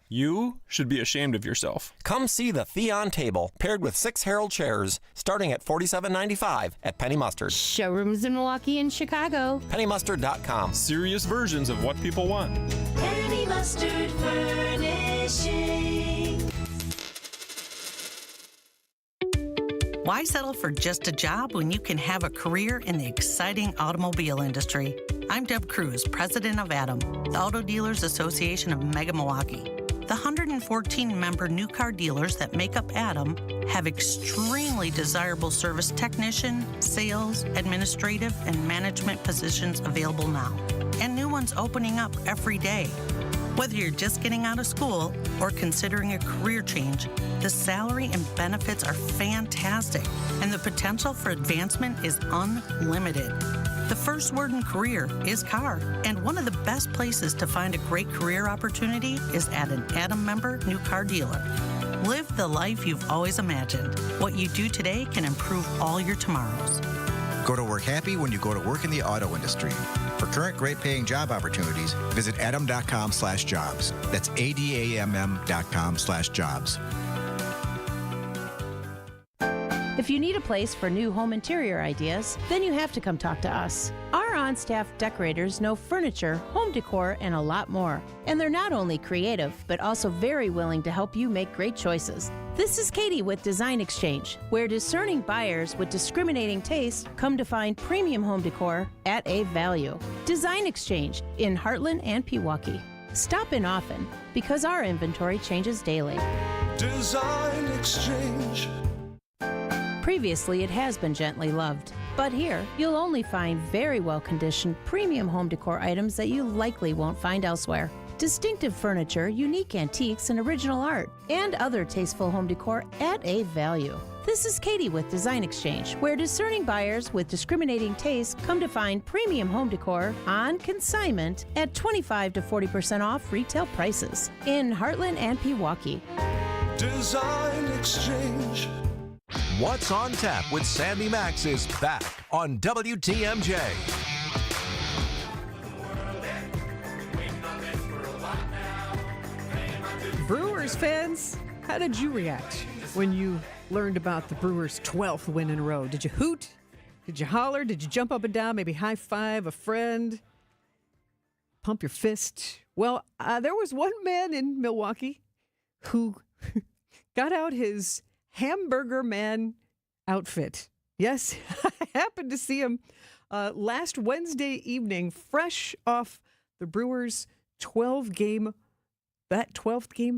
You should be ashamed of yourself. Come see the Theon table, paired with 6 Herald chairs, starting at $47.95 at Penny Mustard. Showrooms in Milwaukee and Chicago. PennyMustard.com. Serious versions of what people want. Penny Mustard Furnishing. Why settle for just a job when you can have a career in the exciting automobile industry? I'm Deb Cruz, president of ADAM, the Auto Dealers Association of Mega Milwaukee. The 114-member new car dealers that make up ADAM have extremely desirable service technician, sales, administrative, and management positions available now, and new ones opening up every day. Whether you're just getting out of school or considering a career change, the salary and benefits are fantastic, and the potential for advancement is unlimited. The first word in career is car, and one of the best places to find a great career opportunity is at an ADAM member new car dealer. Live the life you've always imagined. What you do today can improve all your tomorrows. Go to work happy when you go to work in the auto industry. For current great paying job opportunities, visit adam.com/jobs. That's ADAMM.com/jobs. If you need a place for new home interior ideas, then you have to come talk to us. Our on-staff decorators know furniture, home decor, and a lot more. And they're not only creative, but also very willing to help you make great choices. This is Katie with Design Exchange, where discerning buyers with discriminating taste come to find premium home decor at a value. Design Exchange in Heartland and Pewaukee. Stop in often because our inventory changes daily. Design Exchange. Previously, it has been gently loved. But here, you'll only find very well-conditioned premium home decor items that you likely won't find elsewhere. Distinctive furniture, unique antiques, and original art, and other tasteful home decor at a value. This is Katie with Design Exchange, where discerning buyers with discriminating taste come to find premium home decor on consignment at 25 to 40% off retail prices in Heartland and Pewaukee. Design Exchange. What's on Tap with Sandy Maxx is back on WTMJ. Brewers fans, how did you react when you learned about the Brewers' 12th win in a row? Did you hoot? Did you holler? Did you jump up and down? Maybe high five a friend? Pump your fist? Well, there was one man in Milwaukee who got out his Hamburger Man outfit. Yes, I happened to see him last Wednesday evening, fresh off the Brewers' 12th game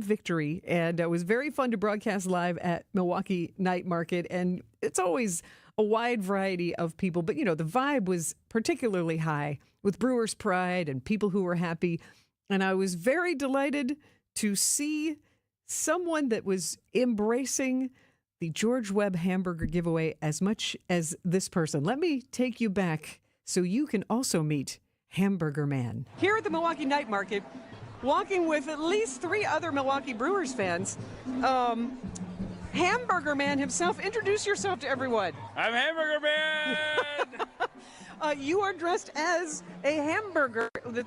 victory. And it was very fun to broadcast live at Milwaukee Night Market. And it's always a wide variety of people. But, you know, the vibe was particularly high with Brewers pride and people who were happy. And I was very delighted to see someone that was embracing the George Webb hamburger giveaway as much as this person. Let me take you back so you can also meet Hamburger Man. Here at the Milwaukee Night Market, walking with at least 3 other Milwaukee Brewers fans. Hamburger Man himself. Introduce yourself to everyone. I'm Hamburger Man! You are dressed as a hamburger. This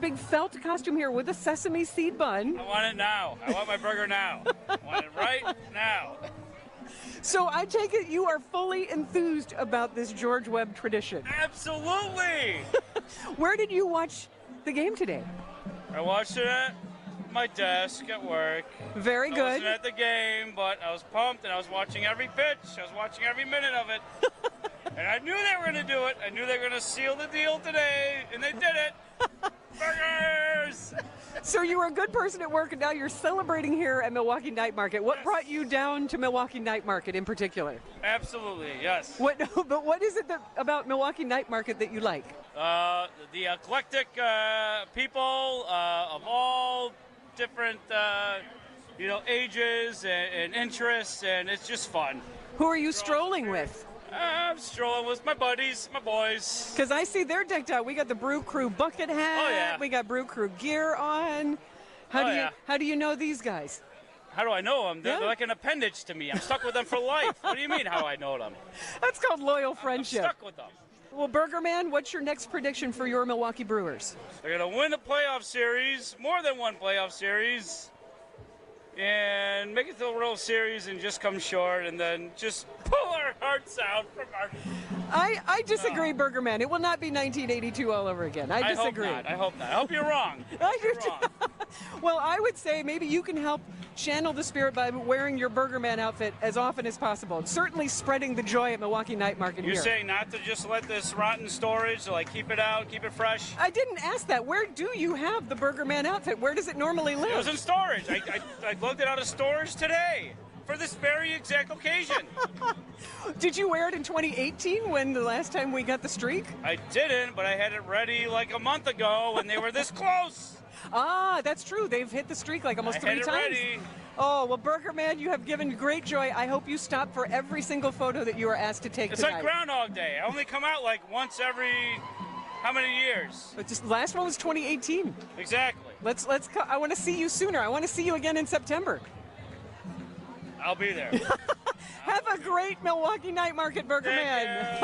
big felt costume here with a sesame seed bun. I want it now. I want my burger now. I want it right now. So I take it you are fully enthused about this George Webb tradition. Absolutely! Where did you watch the game today? I watched it at my desk at work. Very good. I wasn't at the game, but I was pumped, and I was watching every pitch. I was watching every minute of it. And I knew they were going to do it. I knew they were going to seal the deal today, and they did it. Burgers! So you were a good person at work, and now you're celebrating here at Milwaukee Night Market. What brought you down to Milwaukee Night Market in particular? Absolutely, yes. But what is it about Milwaukee Night Market that you like? The eclectic people of all different, ages and interests, and it's just fun. Who are you strolling with? I'm strolling with my buddies, my boys. Because I see they're decked out. We got the Brew Crew bucket hat. Oh, yeah. We got Brew Crew gear on. How do you know these guys? How do I know them? They're like an appendage to me. I'm stuck with them for life. What do you mean, how do I know them? That's called loyal friendship. I'm stuck with them. Well, Burger Man, what's your next prediction for your Milwaukee Brewers? They're going to win the playoff series, more than one playoff series, and make it to the World Series and just come short, and then just pull our hearts out from our... I disagree, Burger Man. It will not be 1982 all over again. I disagree. I hope not. I hope you're wrong. Well, I would say maybe you can help channel the spirit by wearing your Burger Man outfit as often as possible. And certainly spreading the joy at Milwaukee Night Market You're here. saying not to just let this rot in storage, so like keep it out, keep it fresh? I didn't ask that. Where do you have the Burger Man outfit? Where does it normally live? It was in storage. I lugged it out of storage today for this very exact occasion. Did you wear it in 2018 when the last time we got the streak? I didn't, but I had it ready like a month ago when they were this close. Ah, that's true. They've hit the streak like almost 3 had it times. ready. Oh, well, Burger Man, you have given great joy. I hope you stop for every single photo that you are asked to take It's tonight. like Groundhog Day. I only come out like once every how many years? But just last one was 2018. Exactly. I want to see you sooner. I want to see you again in September. I'll be there. Have a great Milwaukee Night Market, Burger Man.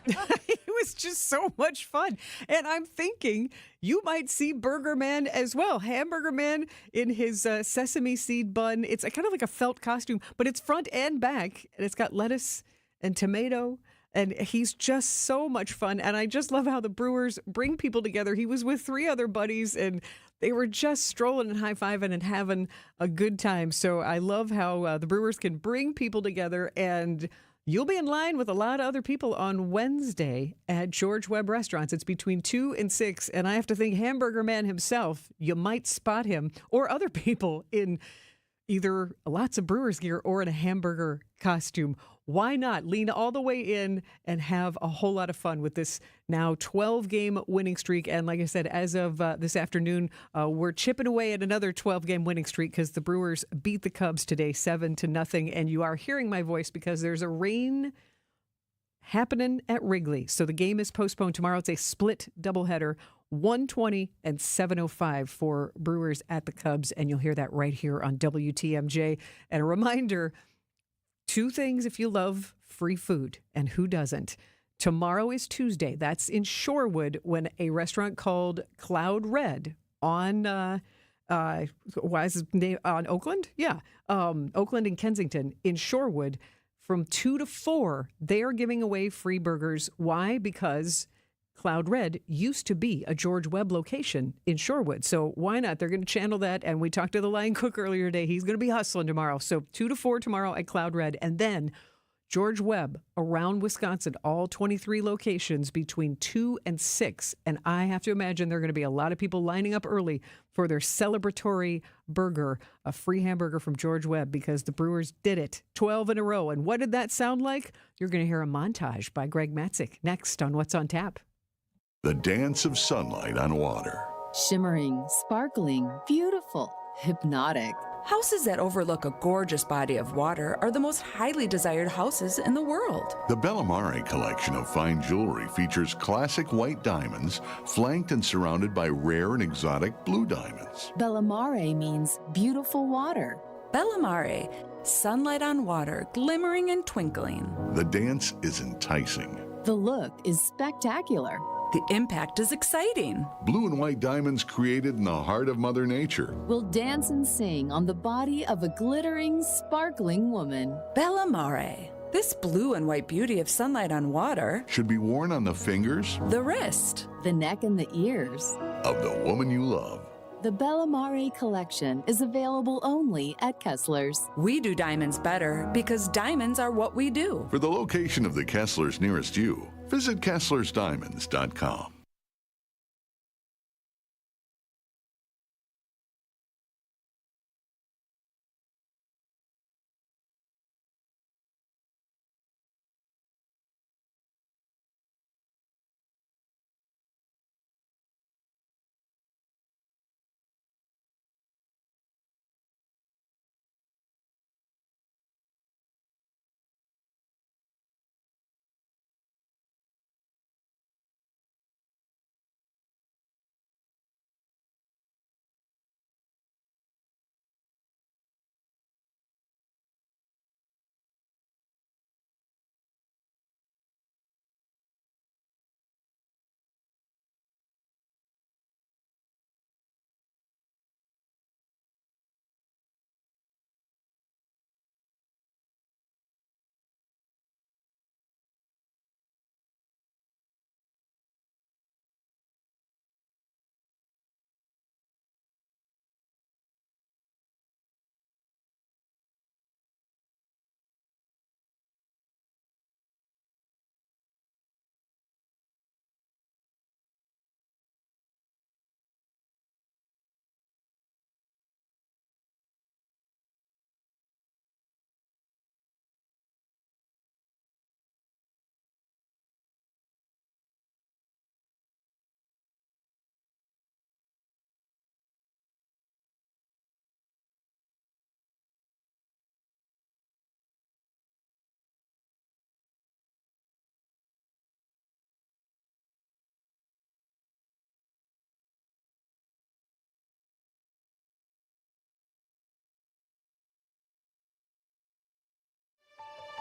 It was just so much fun. And I'm thinking you might see Burger Man as well. Hamburger Man in his sesame seed bun. It's kind of like a felt costume, but it's front and back. And it's got lettuce and tomato. And he's just so much fun. And I just love how the Brewers bring people together. He was with 3 other buddies, and they were just strolling and high-fiving and having a good time. So I love how the Brewers can bring people together, and you'll be in line with a lot of other people on Wednesday at George Webb Restaurants. It's between 2 and 6, and I have to think Hamburger Man himself, you might spot him, or other people in either lots of Brewers gear or in a hamburger costume. Why not lean all the way in and have a whole lot of fun with this now 12-game winning streak? And like I said, as of this afternoon, we're chipping away at another 12-game winning streak because the Brewers beat the Cubs today 7-0. And you are hearing my voice because there's a rain happening at Wrigley. So the game is postponed tomorrow. It's a split doubleheader, 1:20 and 7:05 for Brewers at the Cubs. And you'll hear that right here on WTMJ. And a reminder, 2 things if you love free food, and who doesn't. Tomorrow is Tuesday. That's in Shorewood when a restaurant called Cloud Red on what is his name, on Oakland? Yeah, Oakland and Kensington in Shorewood from 2 to 4. They are giving away free burgers. Why? Because Cloud Red used to be a George Webb location in Shorewood. So why not? They're going to channel that. And we talked to the line cook earlier today. He's going to be hustling tomorrow. So 2 to 4 tomorrow at Cloud Red. And then George Webb around Wisconsin, all 23 locations between 2 and 6. And I have to imagine there are going to be a lot of people lining up early for their celebratory burger, a free hamburger from George Webb, because the Brewers did it 12 in a row. And what did that sound like? You're going to hear a montage by Greg Matzik next on What's on Tap. The dance of sunlight on water. Shimmering, sparkling, beautiful, hypnotic. Houses that overlook a gorgeous body of water are the most highly desired houses in the world. The Bellamare collection of fine jewelry features classic white diamonds, flanked and surrounded by rare and exotic blue diamonds. Bellamare means beautiful water. Bellamare, sunlight on water, glimmering and twinkling. The dance is enticing. The look is spectacular. The impact is exciting. Blue and white diamonds created in the heart of Mother Nature. Will dance and sing on the body of a glittering, sparkling woman. Bellamare. This blue and white beauty of sunlight on water should be worn on the fingers, the wrist, the neck, and the ears of the woman you love. The Bellamare collection is available only at Kessler's. We do diamonds better because diamonds are what we do. For the location of the Kesslers nearest you, visit KesslersDiamonds.com.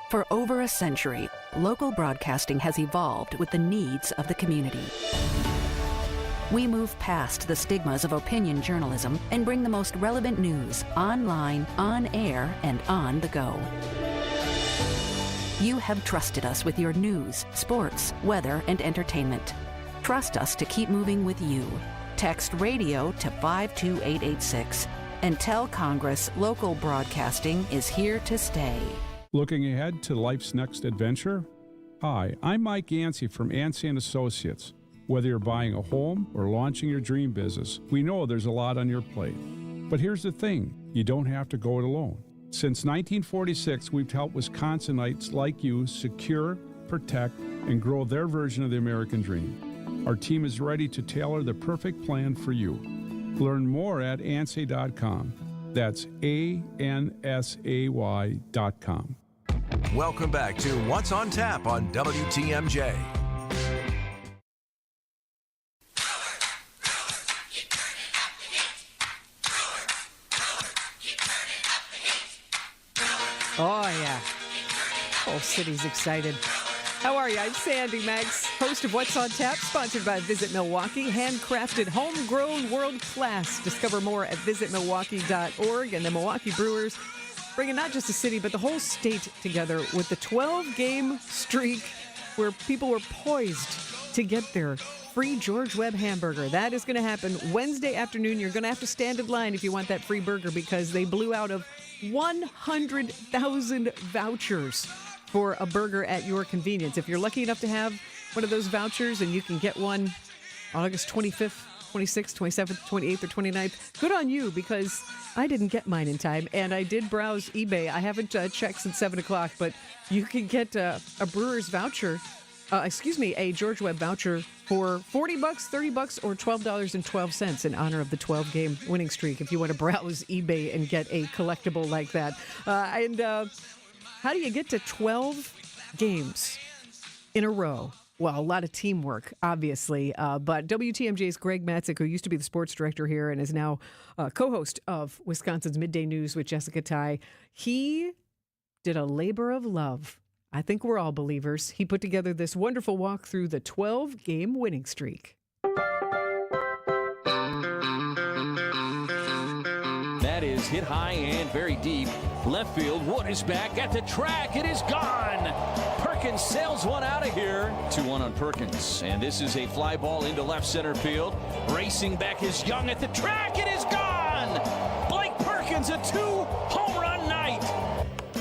For over a century, local broadcasting has evolved with the needs of the community. We move past the stigmas of opinion journalism and bring the most relevant news online, on air, and on the go. You have trusted us with your news, sports, weather, and entertainment. Trust us to keep moving with you. Text radio to 52886 and tell Congress local broadcasting is here to stay. Looking ahead to life's next adventure? Hi, I'm Mike Yancey from Yancey & Associates. Whether you're buying a home or launching your dream business, we know there's a lot on your plate. But here's the thing, you don't have to go it alone. Since 1946, we've helped Wisconsinites like you secure, protect, and grow their version of the American dream. Our team is ready to tailor the perfect plan for you. Learn more at ansay.com. That's ANSAY.com. Welcome back to What's on Tap on WTMJ. Oh, yeah. Whole city's excited. How are you? I'm Sandy Maxx, host of What's on Tap, sponsored by Visit Milwaukee. Handcrafted, homegrown, world class. Discover more at visitmilwaukee.org. And the Milwaukee Brewers bringing not just the city, but the whole state together with the 12-game streak where people were poised to get their free George Webb hamburger. That is going to happen Wednesday afternoon. You're going to have to stand in line if you want that free burger because they blew out of 100,000 vouchers for a burger at your convenience. If you're lucky enough to have one of those vouchers and you can get one August 25th, 26th, 27th, 28th, or 29th, good on you because I didn't get mine in time. And I did browse eBay. I haven't checked since 7 o'clock, but you can get a brewer's voucher a George Webb voucher for $40, $30, or $12.12 in honor of the 12-game winning streak if you want to browse eBay and get a collectible like that. How do you get to 12 games in a row? Well, a lot of teamwork, obviously. But WTMJ's Greg Matzik, who used to be the sports director here and is now co-host of Wisconsin's Midday News with Jessica Ty, he did a labor of love. I think we're all believers. He put together this wonderful walk through the 12-game winning streak. That is hit high and very deep. Left field, Wood is back at the track. It is gone. Perkins sails one out of here. 2-1 on Perkins. And this is a fly ball into left center field. Racing back is Young at the track. It is gone. Blake Perkins, a 2-home run night.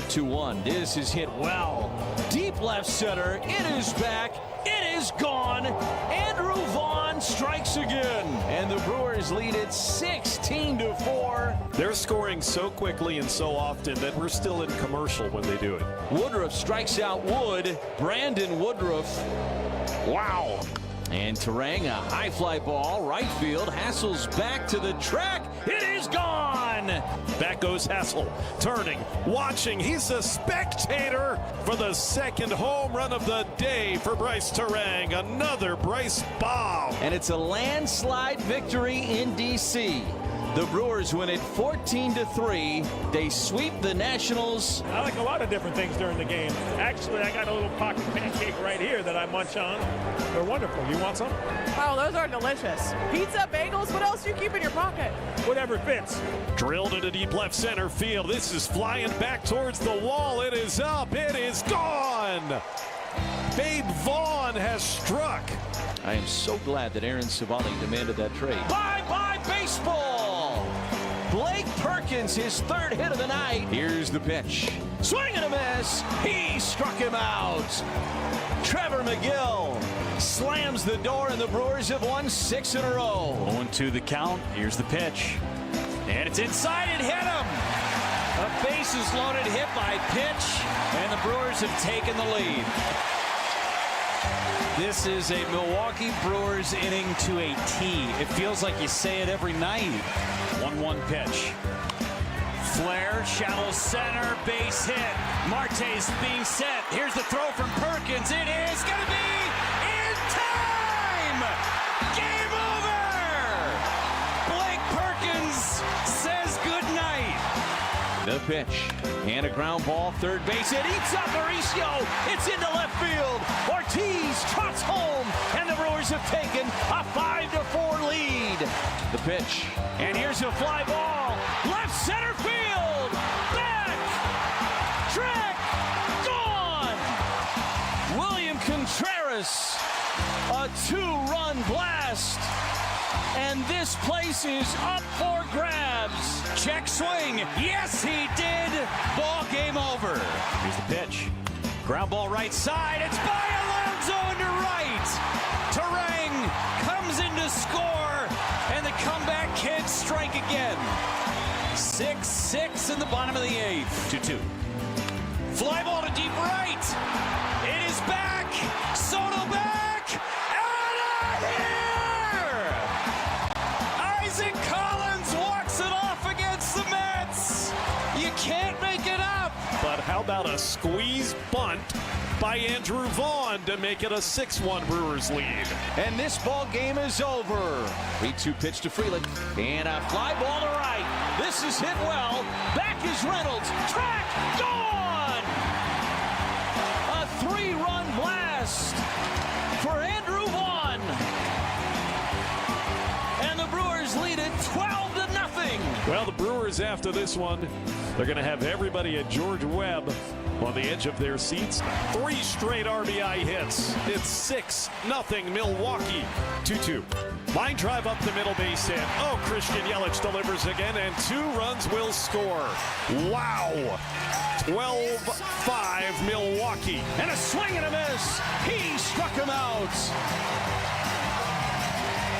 2-1. This is hit well. Deep left center. It is back. It is gone. Andrew Vaughn strikes again. And the Brewers lead it 16-4. They're scoring so quickly and so often that we're still in commercial when they do it. Woodruff strikes out Wood. Brandon Woodruff. Wow. And Terang, a high fly ball, right field. Hassel's back to the track. It is gone. Back goes Hassel, turning, watching. He's a spectator for the second home run of the day for Bryce Terang. Another Bryce bomb. And it's a landslide victory in D.C. The Brewers win it 14-3. They sweep the Nationals. I like a lot of different things during the game. Actually, I got a little pocket pancake right here that I munch on. They're wonderful. You want some? Oh, those are delicious. Pizza, bagels, what else do you keep in your pocket? Whatever fits. Drilled into deep left center field. This is flying back towards the wall. It is up. It is gone. Babe Vaughn has struck. I am so glad that Aaron Savali demanded that trade. Bye-bye baseball. Blake Perkins, his third hit of the night. Here's the pitch. Swing and a miss. He struck him out. Trevor McGill slams the door, and the Brewers have won 6 in a row. 0-2 the count. Here's the pitch. And it's inside and hit him. A bases loaded hit by pitch, and the Brewers have taken the lead. This is a Milwaukee Brewers inning to a T. It feels like you say it every night. 1-1 pitch. Flare, shallow center, base hit. Marte's being set. Here's the throw from Perkins. It is going to be in time! Game over! Blake Perkins says goodnight. The pitch. And a ground ball, third base. It eats up Mauricio. It's into left field. Ortiz trots home, and the Brewers have taken a 5-4 lead. The pitch. And here's a fly ball. Left center field. Back. Track. Gone. William Contreras. A 2-run blast. And this place is up for grabs. Check swing. Yes, he did. Ball game over. Here's the pitch. Ground ball right side. It's by Alonso into right. Terang comes in to score. And the comeback kids strike again. 6-6 in the bottom of the 8th. 2-2. Fly ball to deep right. It is back. Soto back. Out of here. Isaac Collins walks it off against the Mets. You can't make it up. But how about a squeeze bunt by Andrew Vaughn to make it a 6-1 Brewers lead. And this ball game is over. 3-2 pitch to Frelick. And a fly ball to right. This is hit well. Back is Reynolds. Track. Gone. A 3-run blast for Andrew Vaughn. And the Brewers lead it 12-0. Well, the Brewers after this one, they're going to have everybody at George Webb on the edge of their seats. 3 straight RBI hits. It's 6-0 Milwaukee. 2-2. Line drive up the middle base hit. Oh, Christian Yelich delivers again, and 2 runs will score. Wow. 12-5 Milwaukee. And a swing and a miss. He struck him out.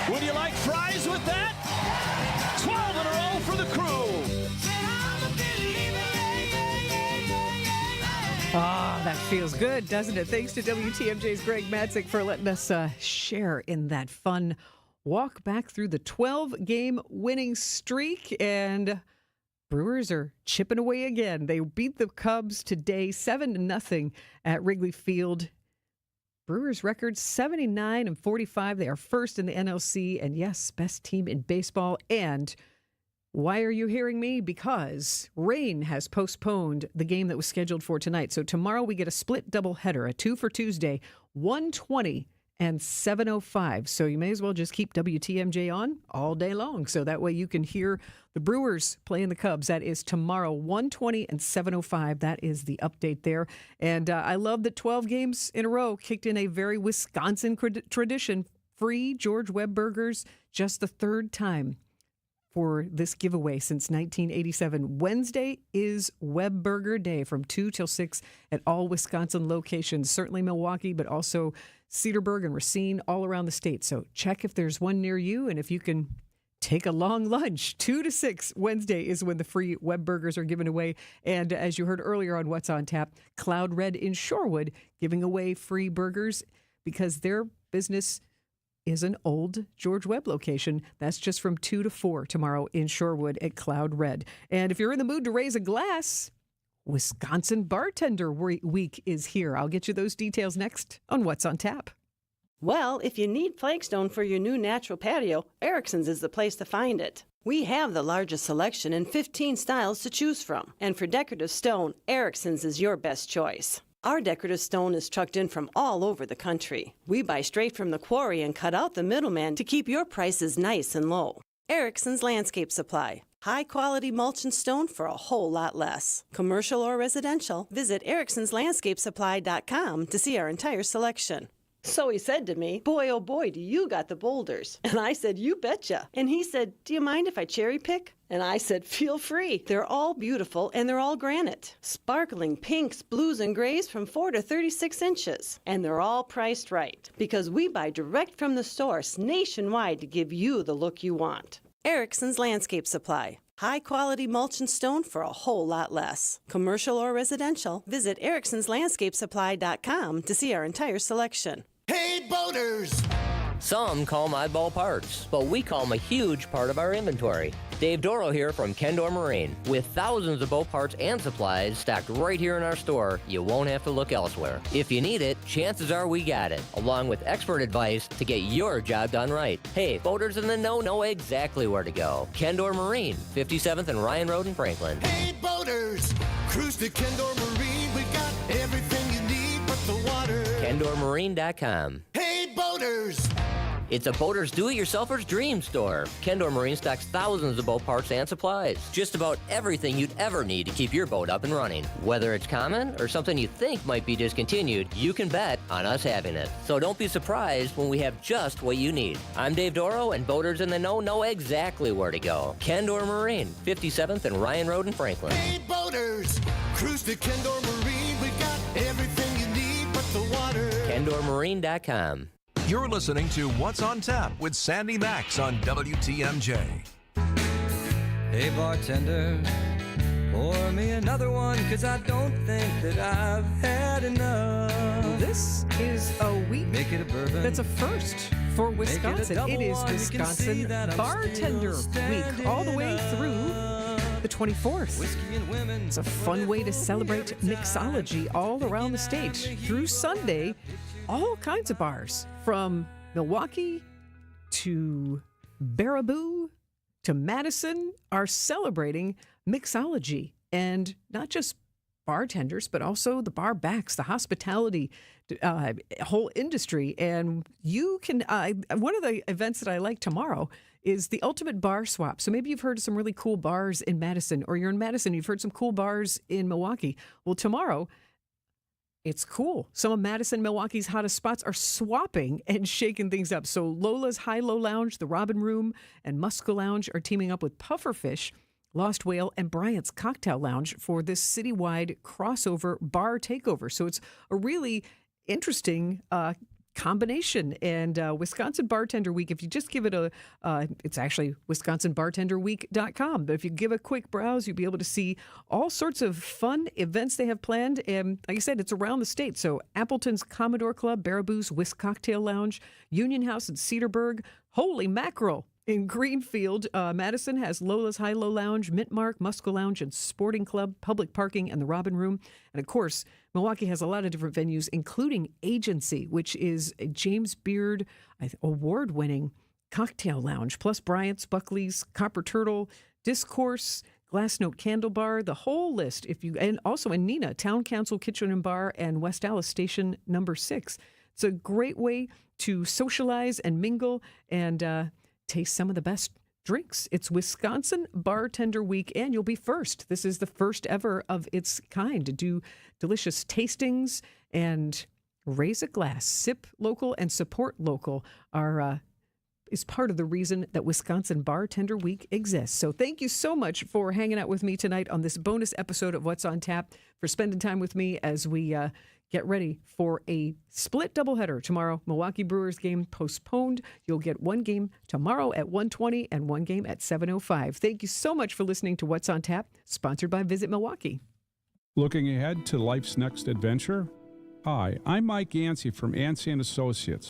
Would you like fries with that? 12 in a row for the Crew. Oh, that feels good, doesn't it? Thanks to WTMJ's Greg Matzik for letting us share in that fun walk back through the 12-game winning streak. And Brewers are chipping away again. They beat the Cubs today 7-0 at Wrigley Field. Brewers record 79-45. They are first in the NLC, and yes, best team in baseball. And why are you hearing me? Because rain has postponed the game that was scheduled for tonight. So tomorrow we get a split doubleheader, a 2 for Tuesday, 1:20 and 7:05. So you may as well just keep WTMJ on all day long. So that way you can hear the Brewers playing the Cubs. That is tomorrow, 1:20 and 7:05. That is the update there. And I love that 12 games in a row kicked in a very Wisconsin tradition. Free George Webb burgers, just the third time for this giveaway since 1987. Wednesday is Webb Burger Day from 2 till 6 at all Wisconsin locations, certainly Milwaukee, but also Cedarburg and Racine, all around the state. So check if there's one near you, and if you can take a long lunch. 2 to 6 Wednesday is when the free Webb burgers are given away. And as you heard earlier on What's on Tap, Cloud Red in Shorewood giving away free burgers because their business is an old George Webb location. That's just from 2 to 4 tomorrow in Shorewood at Cloud Red. And if you're in the mood to raise a glass, Wisconsin Bartender Week is here. I'll get you those details next on What's on Tap. Well, if you need flagstone for your new natural patio, Erickson's is the place to find it. We have the largest selection and 15 styles to choose from. And for decorative stone, Erickson's is your best choice. Our decorative stone is trucked in from all over the country. We buy straight from the quarry and cut out the middleman to keep your prices nice and low. Erickson's Landscape Supply. High-quality mulch and stone for a whole lot less. Commercial or residential, visit ericksonslandscapesupply.com to see our entire selection. So he said to me, "Boy, oh boy, do you got the boulders." And I said, "You betcha." And he said, "Do you mind if I cherry pick?" And I said, "Feel free. They're all beautiful and they're all granite. Sparkling pinks, blues, and grays from 4 to 36 inches. And they're all priced right because we buy direct from the source nationwide to give you the look you want. Erickson's Landscape Supply. High-quality mulch and stone for a whole lot less. Commercial or residential, visit ericksonslandscapesupply.com to see our entire selection. Hey, boaters! Some call them oddball parts, but we call them a huge part of our inventory. Dave Doro here from Kendor Marine. With thousands of boat parts and supplies stacked right here in our store, you won't have to look elsewhere. If you need it, chances are we got it, along with expert advice to get your job done right. Hey, boaters in the know exactly where to go. Kendor Marine, 57th and Ryan Road in Franklin. Hey, boaters! Cruise to Kendor Marine. We got everything you need but the water. KendorMarine.com. Hey, boaters! It's a boater's do-it-yourselfer's dream store. Kendor Marine stocks thousands of boat parts and supplies. Just about everything you'd ever need to keep your boat up and running. Whether it's common or something you think might be discontinued, you can bet on us having it. So don't be surprised when we have just what you need. I'm Dave Doro, and boaters in the know exactly where to go. Kendor Marine, 57th and Ryan Road in Franklin. Hey, boaters! Cruise to Kendor Marine. We got everything you need but the water. KendorMarine.com. You're listening to What's on Tap with Sandy Maxx on WTMJ. Hey, bartender, pour me another one, 'cause I don't think that I've had enough. This is a week Make it a bourbon. that's a first for Wisconsin. It is Wisconsin Bartender Week, all the way through the 24th. It's a fun way to celebrate mixology all around the state. Through Sunday, all kinds of bars, from Milwaukee to Baraboo to Madison, are celebrating mixology. And not just bartenders, but also the bar backs, the hospitality whole industry. And you can, one of the events that I like tomorrow is the Ultimate Bar Swap. So maybe you've heard of some really cool bars in Madison, or you're in Madison, you've heard some cool bars in Milwaukee. Well, tomorrow, it's cool. Some of Madison, Milwaukee's hottest spots are swapping and shaking things up. So Lola's High-Low Lounge, the Robin Room, and Muska Lounge are teaming up with Pufferfish, Lost Whale, and Bryant's Cocktail Lounge for this citywide crossover bar takeover. So it's a really interesting combination. And Wisconsin Bartender Week, if you just give it it's actually wisconsinbartenderweek.com. But if you give a quick browse, you'll be able to see all sorts of fun events they have planned. And like I said, it's around the state. So Appleton's Commodore Club, Baraboo's Whisk Cocktail Lounge, Union House in Cedarburg, Holy Mackerel in Greenfield. Madison has Lola's High-Low Lounge, Mint Mark, Musco Lounge, and Sporting Club, Public Parking, and the Robin Room. And of course, Milwaukee has a lot of different venues, including Agency, which is a James Beard award-winning cocktail lounge, plus Bryant's, Buckley's, Copper Turtle, Discourse, Glass Note Candle Bar, the whole list. And also in Neenah, Town Council Kitchen and Bar, and West Allis Station number 6. It's a great way to socialize and mingle and taste some of the best drinks. It's Wisconsin Bartender Week, and you'll be first. This is the first ever of its kind to do delicious tastings and raise a glass. Sip local and support local is part of the reason that Wisconsin Bartender Week exists. So thank you so much for hanging out with me tonight on this bonus episode of What's on Tap, for spending time with me as we get ready for a split doubleheader tomorrow. Milwaukee Brewers game postponed. You'll get one game tomorrow at 1:20 and one game at 7:05. Thank you so much for listening to What's on Tap, sponsored by Visit Milwaukee. Looking ahead to life's next adventure? Hi, I'm Mike Yancey from Yancey & Associates.